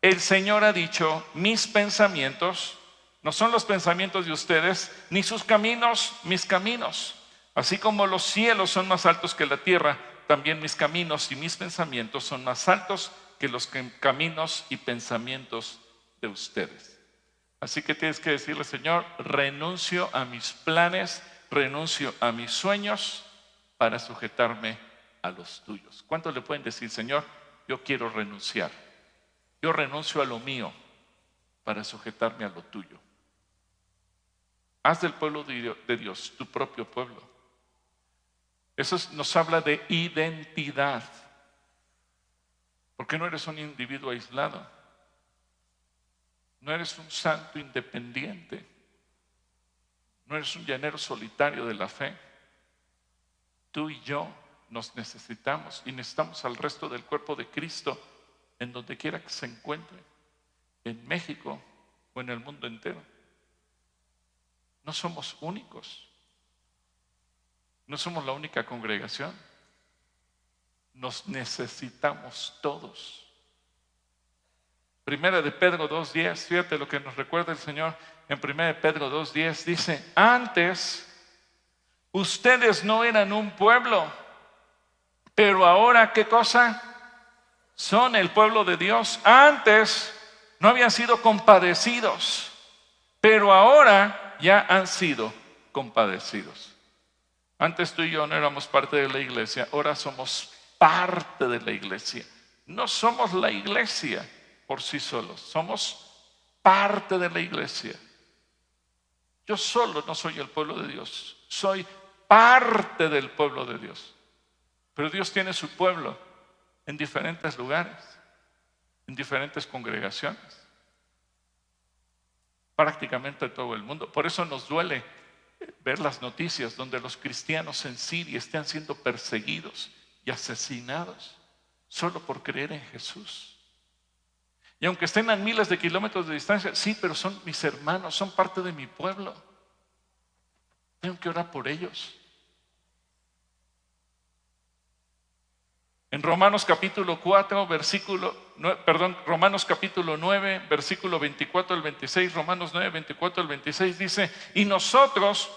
El Señor ha dicho, mis pensamientos no son los pensamientos de ustedes, ni sus caminos, mis caminos. Así como los cielos son más altos que la tierra, también mis caminos y mis pensamientos son más altos que los caminos y pensamientos de ustedes. Así que tienes que decirle, Señor, renuncio a mis planes, renuncio a mis sueños para sujetarme a los tuyos. ¿Cuántos le pueden decir, Señor, yo quiero renunciar? Yo renuncio a lo mío para sujetarme a lo tuyo. Haz del pueblo de Dios tu propio pueblo. Eso nos habla de identidad. Porque no eres un individuo aislado. No eres un santo independiente. No eres un llanero solitario de la fe. Tú y yo nos necesitamos y necesitamos al resto del cuerpo de Cristo en donde quiera que se encuentre, en México o en el mundo entero. No somos únicos. No somos la única congregación. Nos necesitamos todos. Primera de Pedro 2:10, fíjate lo que nos recuerda el Señor en Primera de Pedro 2:10, dice, antes ustedes no eran un pueblo, pero ahora, ¿qué cosa? Son el pueblo de Dios. Antes no habían sido compadecidos, pero ahora ya han sido compadecidos. Antes tú y yo no éramos parte de la iglesia, ahora somos parte de la iglesia. No somos la iglesia por sí solos, somos parte de la iglesia. Yo solo no soy el pueblo de Dios, soy parte del pueblo de Dios. Pero Dios tiene su pueblo en diferentes lugares, en diferentes congregaciones, prácticamente todo el mundo. Por eso nos duele ver las noticias donde los cristianos en Siria están siendo perseguidos y asesinados solo por creer en Jesús. Y aunque estén a miles de kilómetros de distancia, sí, pero son mis hermanos, son parte de mi pueblo. Tengo que orar por ellos. En Romanos capítulo 9, versículo 24 al 26, Romanos 9, 24 al 26 dice, y nosotros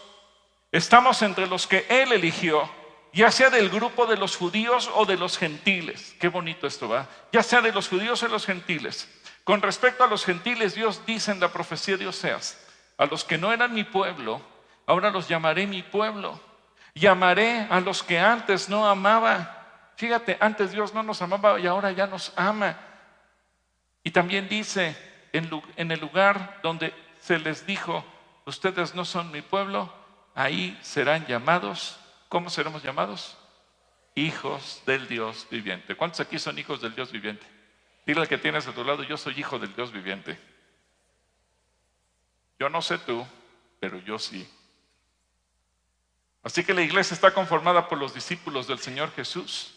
estamos entre los que Él eligió, ya sea del grupo de los judíos o de los gentiles. Qué bonito esto, ¿va? Ya sea de los judíos o de los gentiles. Con respecto a los gentiles, Dios dice en la profecía de Oseas, a los que no eran mi pueblo, ahora los llamaré mi pueblo. Y amaré a los que antes no amaba. Fíjate, antes Dios no nos amaba y ahora ya nos ama. Y también dice, en el lugar donde se les dijo, ustedes no son mi pueblo, ahí serán llamados. ¿Cómo seremos llamados? Hijos del Dios viviente. ¿Cuántos aquí son hijos del Dios viviente? Dile al que tienes a tu lado, yo soy hijo del Dios viviente. Yo no sé tú, pero yo sí. Así que la iglesia está conformada por los discípulos del Señor Jesús.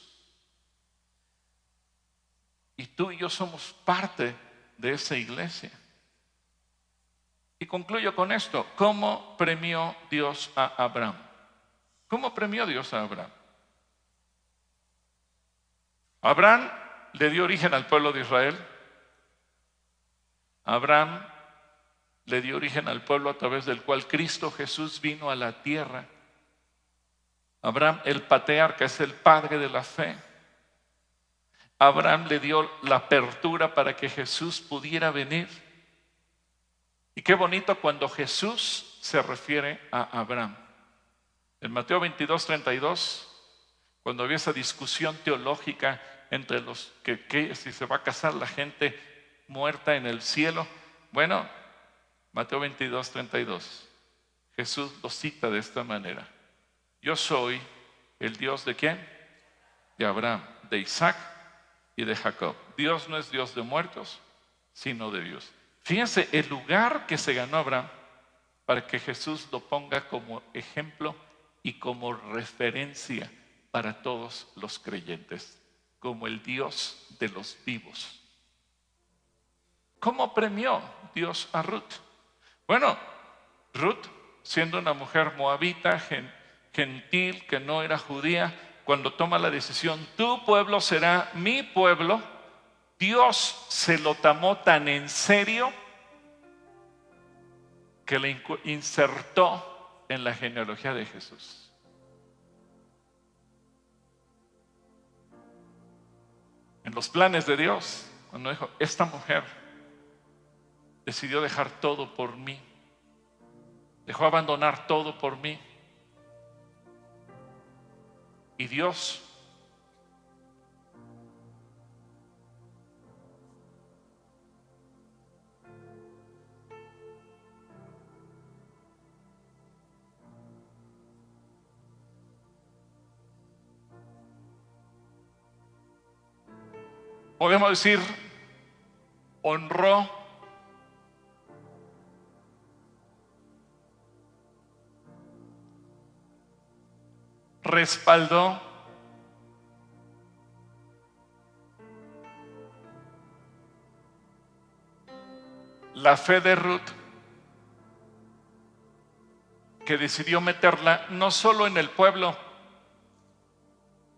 Y tú y yo somos parte de esa iglesia. Y concluyo con esto. ¿Cómo premió Dios a Abraham? ¿Cómo premió Dios a Abraham? Abraham le dio origen al pueblo de Israel. Abraham le dio origen al pueblo a través del cual Cristo Jesús vino a la tierra. Abraham, el patriarca, es el padre de la fe. Abraham le dio la apertura para que Jesús pudiera venir. Y qué bonito cuando Jesús se refiere a Abraham. En Mateo 22:32, cuando había esa discusión teológica entre los que si se va a casar la gente muerta en el cielo. Bueno, Mateo 22:32, Jesús lo cita de esta manera. Yo soy el Dios de ¿quién? De Abraham, de Isaac y de Jacob. Dios no es Dios de muertos, sino de vivos. Fíjense el lugar que se ganó Abraham para que Jesús lo ponga como ejemplo y como referencia para todos los creyentes, como el Dios de los vivos. ¿Cómo premió Dios a Ruth? Bueno, Ruth, siendo una mujer moabita, gentil, que no era judía, cuando toma la decisión, tu pueblo será mi pueblo, Dios se lo tomó tan en serio que le insertó en la genealogía de Jesús. En los planes de Dios, cuando dijo, esta mujer decidió dejar todo por mí, dejó abandonar todo por mí, y Dios podemos decir, honró respaldó la fe de Ruth, que decidió meterla no solo en el pueblo,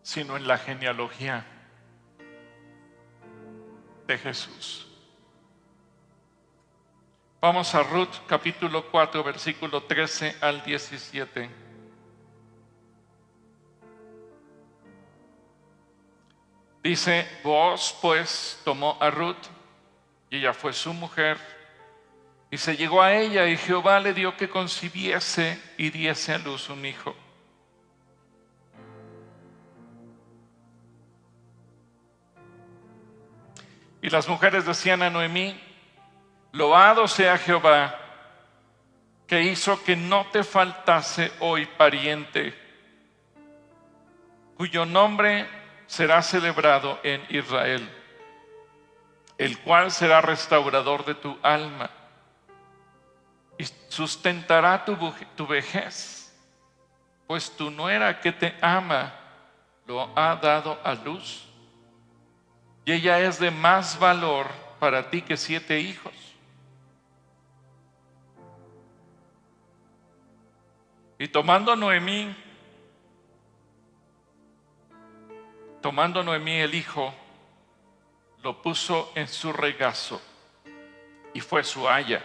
sino en la genealogía de Jesús. Vamos a Ruth capítulo 4, versículo 13 al 17. Dice, Booz pues tomó a Ruth y ella fue su mujer y se llegó a ella y Jehová le dio que concibiese y diese a luz un hijo. Y las mujeres decían a Noemí, loado sea Jehová, que hizo que no te faltase hoy pariente, cuyo nombre será celebrado en Israel, el cual será restaurador de tu alma y sustentará tu vejez, pues tu nuera que te ama lo ha dado a luz, y ella es de más valor para ti que 7 hijos. Y tomando Noemí el hijo, lo puso en su regazo y fue su aya.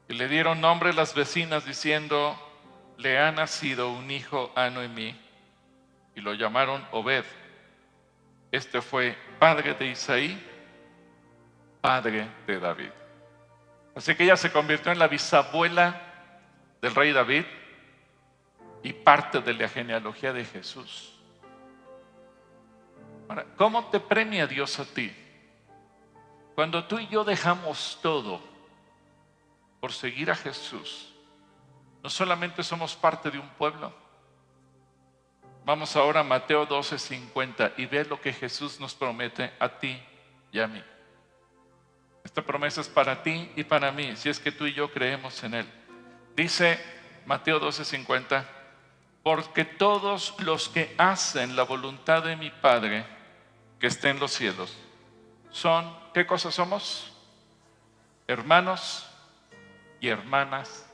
Y le dieron nombre las vecinas diciendo, le ha nacido un hijo a Noemí, y lo llamaron Obed. Este fue padre de Isaí, padre de David. Así que ella se convirtió en la bisabuela del rey David, y parte de la genealogía de Jesús. Ahora, ¿cómo te premia Dios a ti? Cuando tú y yo dejamos todo por seguir a Jesús, no solamente somos parte de un pueblo. Vamos ahora a Mateo 12:50 y ve lo que Jesús nos promete a ti y a mí. Esta promesa es para ti y para mí, si es que tú y yo creemos en Él. Dice Mateo 12:50, porque todos los que hacen la voluntad de mi Padre que está en los cielos son, ¿qué cosa somos? Hermanos y hermanas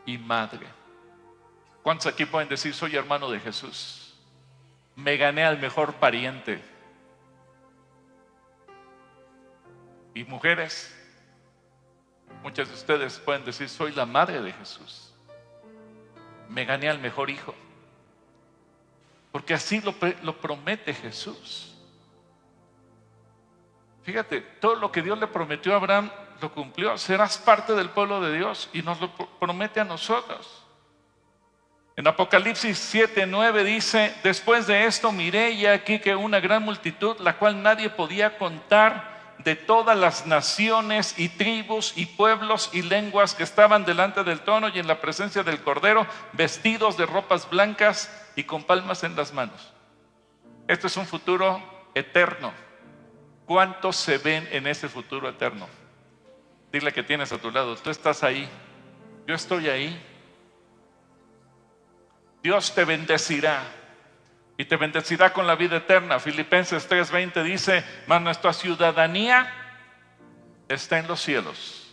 y madre. ¿Cuántos aquí pueden decir, soy hermano de Jesús? Me gané al mejor pariente. Y mujeres, muchas de ustedes pueden decir, soy la madre de Jesús. Me gané al mejor hijo. Porque así lo promete Jesús. Fíjate, todo lo que Dios le prometió a Abraham lo cumplió. Serás parte del pueblo de Dios y nos lo promete a nosotros. En Apocalipsis 7:9 dice, después de esto miré y aquí que una gran multitud, la cual nadie podía contar, de todas las naciones y tribus y pueblos y lenguas que estaban delante del trono y en la presencia del Cordero, vestidos de ropas blancas y con palmas en las manos. Esto es un futuro eterno. ¿Cuántos se ven en ese futuro eterno? Dile que tienes a tu lado, tú estás ahí, yo estoy ahí. Dios te bendecirá y te bendecirá con la vida eterna. Filipenses 3:20 dice, mas nuestra ciudadanía está en los cielos,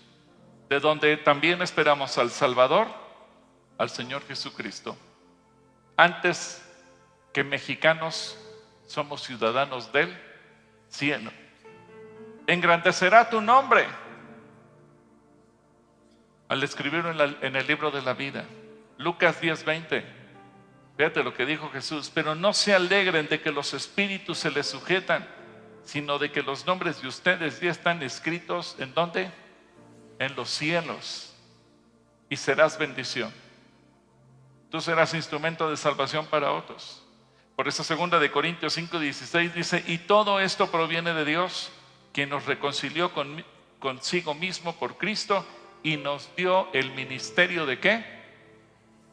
de donde también esperamos al Salvador, al Señor Jesucristo. Antes que mexicanos, somos ciudadanos del cielo. Engrandecerá tu nombre al escribirlo en el libro de la vida. Lucas 10:20. Fíjate lo que dijo Jesús, pero no se alegren de que los espíritus se les sujetan, sino de que los nombres de ustedes ya están escritos, ¿en dónde? En los cielos. Y serás bendición. Tú serás instrumento de salvación para otros. Por eso 2 de Corintios 5:16 dice, y todo esto proviene de Dios, quien nos reconcilió consigo mismo por Cristo y nos dio el ministerio de ¿qué?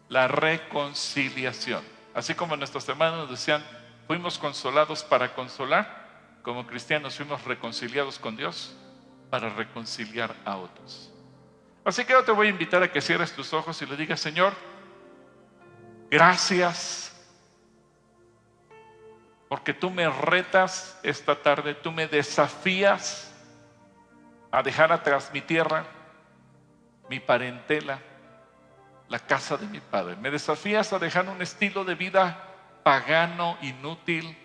La reconciliación. Así como nuestros hermanos nos decían, fuimos consolados para consolar, como cristianos fuimos reconciliados con Dios para reconciliar a otros. Así que yo te voy a invitar a que cierres tus ojos y le digas, Señor, gracias, porque tú me retas esta tarde, tú me desafías a dejar atrás mi tierra, mi parentela, la casa de mi padre. Me desafías a dejar un estilo de vida pagano, inútil,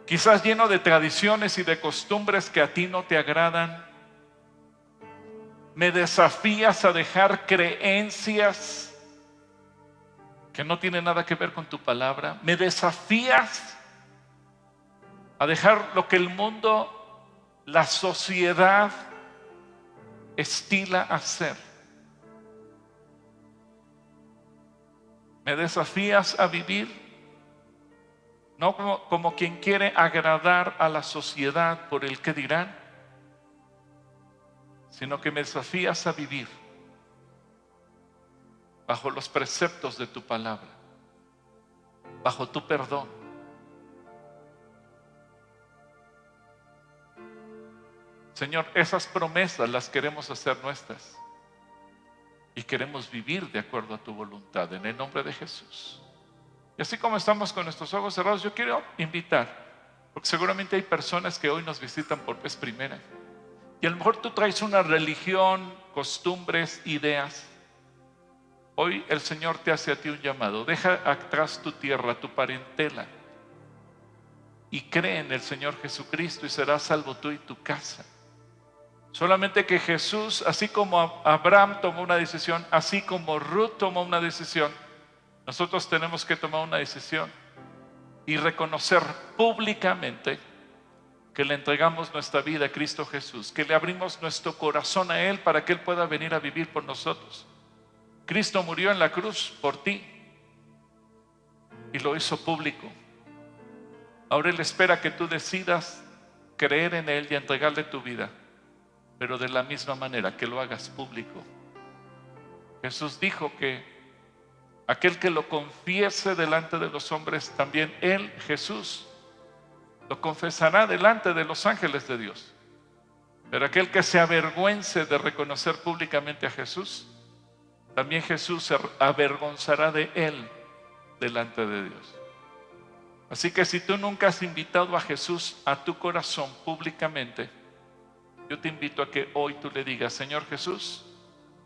quizás lleno de tradiciones y de costumbres que a ti no te agradan. Me desafías a dejar creencias que no tienen nada que ver con tu palabra. Me desafías a dejar lo que el mundo, la sociedad estila hacer. Me desafías a vivir no como quien quiere agradar a la sociedad por el que dirán, sino que me desafías a vivir bajo los preceptos de tu palabra, bajo tu perdón. Señor, esas promesas las queremos hacer nuestras. Y queremos vivir de acuerdo a tu voluntad, en el nombre de Jesús. Y así como estamos con nuestros ojos cerrados, yo quiero invitar, porque seguramente hay personas que hoy nos visitan por vez primera. Y a lo mejor tú traes una religión, costumbres, ideas. Hoy el Señor te hace a ti un llamado. Deja atrás tu tierra, tu parentela. Y cree en el Señor Jesucristo y serás salvo tú y tu casa. Solamente que Jesús, así como Abraham tomó una decisión, así como Ruth tomó una decisión, nosotros tenemos que tomar una decisión y reconocer públicamente que le entregamos nuestra vida a Cristo Jesús, que le abrimos nuestro corazón a Él para que Él pueda venir a vivir por nosotros, Cristo murió en la cruz por ti y lo hizo público. Ahora Él espera que tú decidas creer en Él y entregarle tu vida, pero de la misma manera que lo hagas público. Jesús dijo que aquel que lo confiese delante de los hombres, también Él, Jesús, lo confesará delante de los ángeles de Dios. Pero aquel que se avergüence de reconocer públicamente a Jesús, también Jesús se avergonzará de él delante de Dios. Así que si tú nunca has invitado a Jesús a tu corazón públicamente, yo te invito a que hoy tú le digas: Señor Jesús,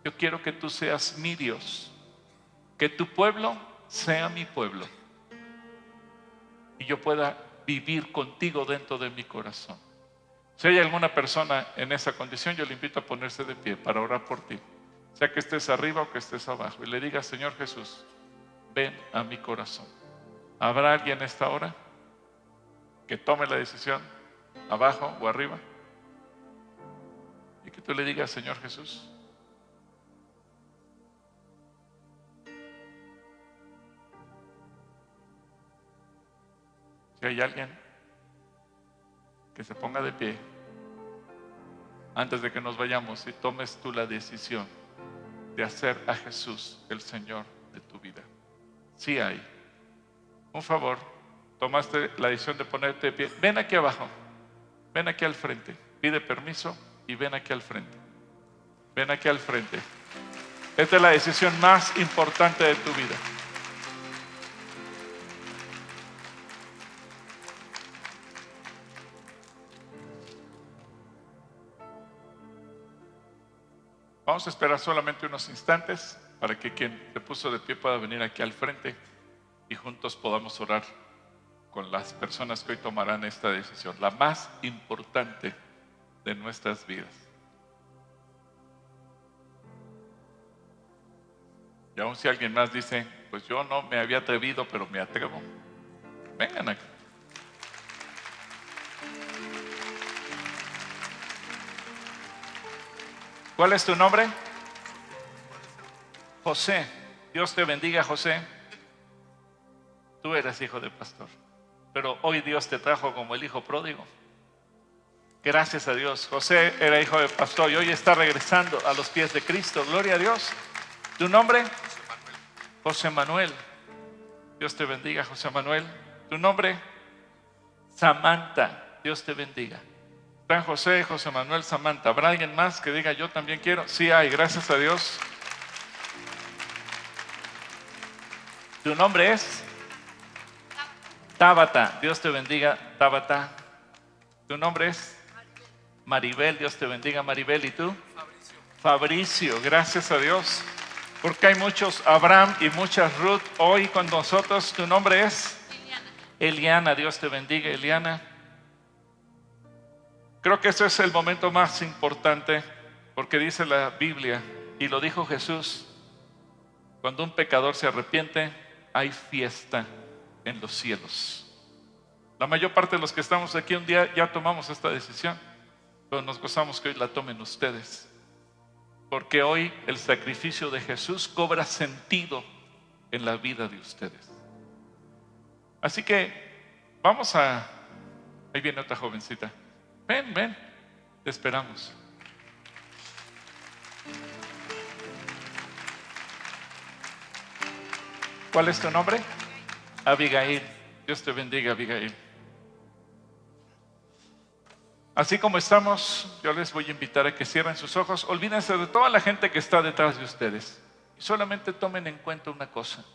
yo quiero que tú seas mi Dios, que tu pueblo sea mi pueblo y yo pueda vivir contigo dentro de mi corazón. Si hay alguna persona en esa condición, yo le invito a ponerse de pie para orar por ti, sea que estés arriba o que estés abajo, y le diga: Señor Jesús, ven a mi corazón. ¿Habrá alguien en esta hora que tome la decisión, abajo o arriba, y que tú le digas: Señor Jesús, si hay alguien, que se ponga de pie antes de que nos vayamos y tomes tú la decisión de hacer a Jesús el Señor de tu vida? Sí hay. Un favor, tomaste la decisión de ponerte de pie. Ven aquí abajo, ven aquí al frente, pide permiso y ven aquí al frente. Ven aquí al frente. Esta es la decisión más importante de tu vida. Vamos a esperar solamente unos instantes para que quien se puso de pie pueda venir aquí al frente y juntos podamos orar con las personas que hoy tomarán esta decisión, la más importante de nuestras vidas. Y aún si alguien más dice: pues yo no me había atrevido, pero me atrevo, vengan aquí. ¿Cuál es tu nombre? José. Dios te bendiga, José. Tú eres hijo de pastor, pero hoy Dios te trajo como el hijo pródigo. Gracias a Dios. José era hijo de pastor y hoy está regresando a los pies de Cristo. Gloria a Dios. ¿Tu nombre? José Manuel. Dios te bendiga, José Manuel. ¿Tu nombre? Samantha. Dios te bendiga. Están José, José Manuel, Samantha. ¿Habrá alguien más que diga: yo también quiero? Sí hay, gracias a Dios. ¿Tu nombre es? Tabata. Dios te bendiga, Tabata. ¿Tu nombre es? Maribel. Dios te bendiga, Maribel. ¿Y tú? Fabricio. Gracias a Dios, porque hay muchos Abraham y muchas Ruth hoy con nosotros. ¿Tu nombre es? Eliana. Dios te bendiga, Eliana. Creo que ese es el momento más importante, porque dice la Biblia, y lo dijo Jesús: cuando un pecador se arrepiente, hay fiesta en los cielos. La mayor parte de los que estamos aquí un día ya tomamos esta decisión, pero nos gozamos que hoy la tomen ustedes, porque hoy el sacrificio de Jesús cobra sentido en la vida de ustedes. Así que vamos a... Ahí viene otra jovencita. Ven, ven, te esperamos. ¿Cuál es tu nombre? Abigail. Dios te bendiga, Abigail. Así como estamos, yo les voy a invitar a que cierren sus ojos. Olvídense de toda la gente que está detrás de ustedes y solamente tomen en cuenta una cosa: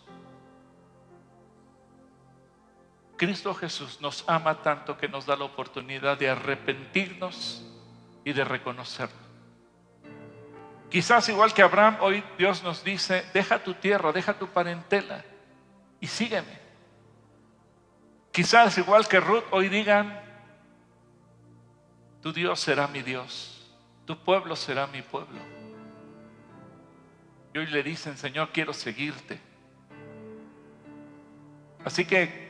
Cristo Jesús nos ama tanto que nos da la oportunidad de arrepentirnos y de reconocerlo. Quizás igual que Abraham, hoy Dios nos dice: deja tu tierra, deja tu parentela y sígueme. Quizás igual que Ruth, hoy digan: tu Dios será mi Dios, tu pueblo será mi pueblo. Y hoy le dicen: Señor, quiero seguirte. Así que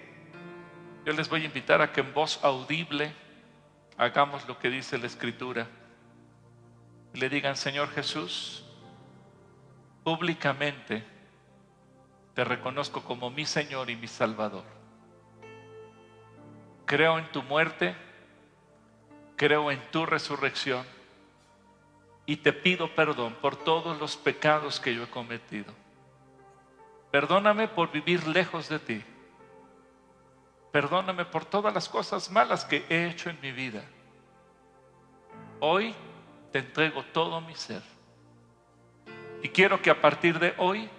yo les voy a invitar a que en voz audible hagamos lo que dice la Escritura. Le digan: Señor Jesús, públicamente te reconozco como mi Señor y mi Salvador. Creo en tu muerte, creo en tu resurrección y te pido perdón por todos los pecados que yo he cometido. Perdóname por vivir lejos de ti. Perdóname por todas las cosas malas que he hecho en mi vida. Hoy te entrego todo mi ser. Y quiero que a partir de hoy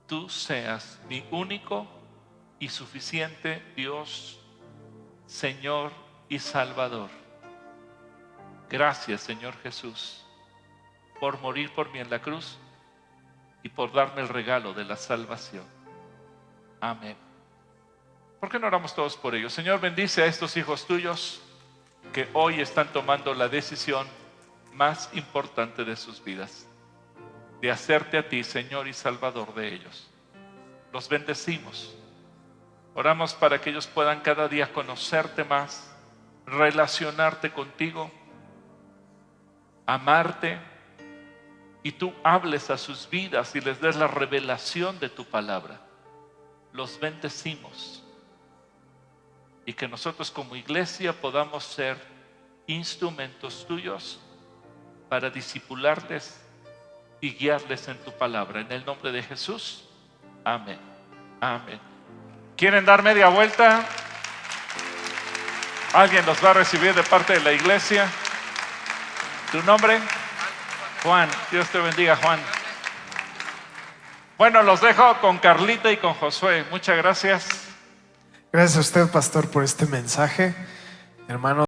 tú seas mi único y suficiente Dios, Señor y Salvador. Gracias, Señor Jesús, por morir por mí en la cruz y por darme el regalo de la salvación. Amén. ¿Por qué no oramos todos por ellos? Señor, bendice a estos hijos tuyos que hoy están tomando la decisión más importante de sus vidas, de hacerte a ti, Señor y Salvador de ellos. Los bendecimos. Oramos para que ellos puedan cada día conocerte más, relacionarte contigo, amarte, y tú hables a sus vidas y les des la revelación de tu palabra. Los bendecimos. Y que nosotros como iglesia podamos ser instrumentos tuyos para discipularles y guiarles en tu palabra. En el nombre de Jesús. Amén. Amén. ¿Quieren dar media vuelta? ¿Alguien los va a recibir de parte de la iglesia? ¿Tu nombre? Juan. Dios te bendiga, Juan. Bueno, los dejo con Carlita y con Josué. Muchas gracias. Gracias a usted, pastor, por este mensaje. Hermano.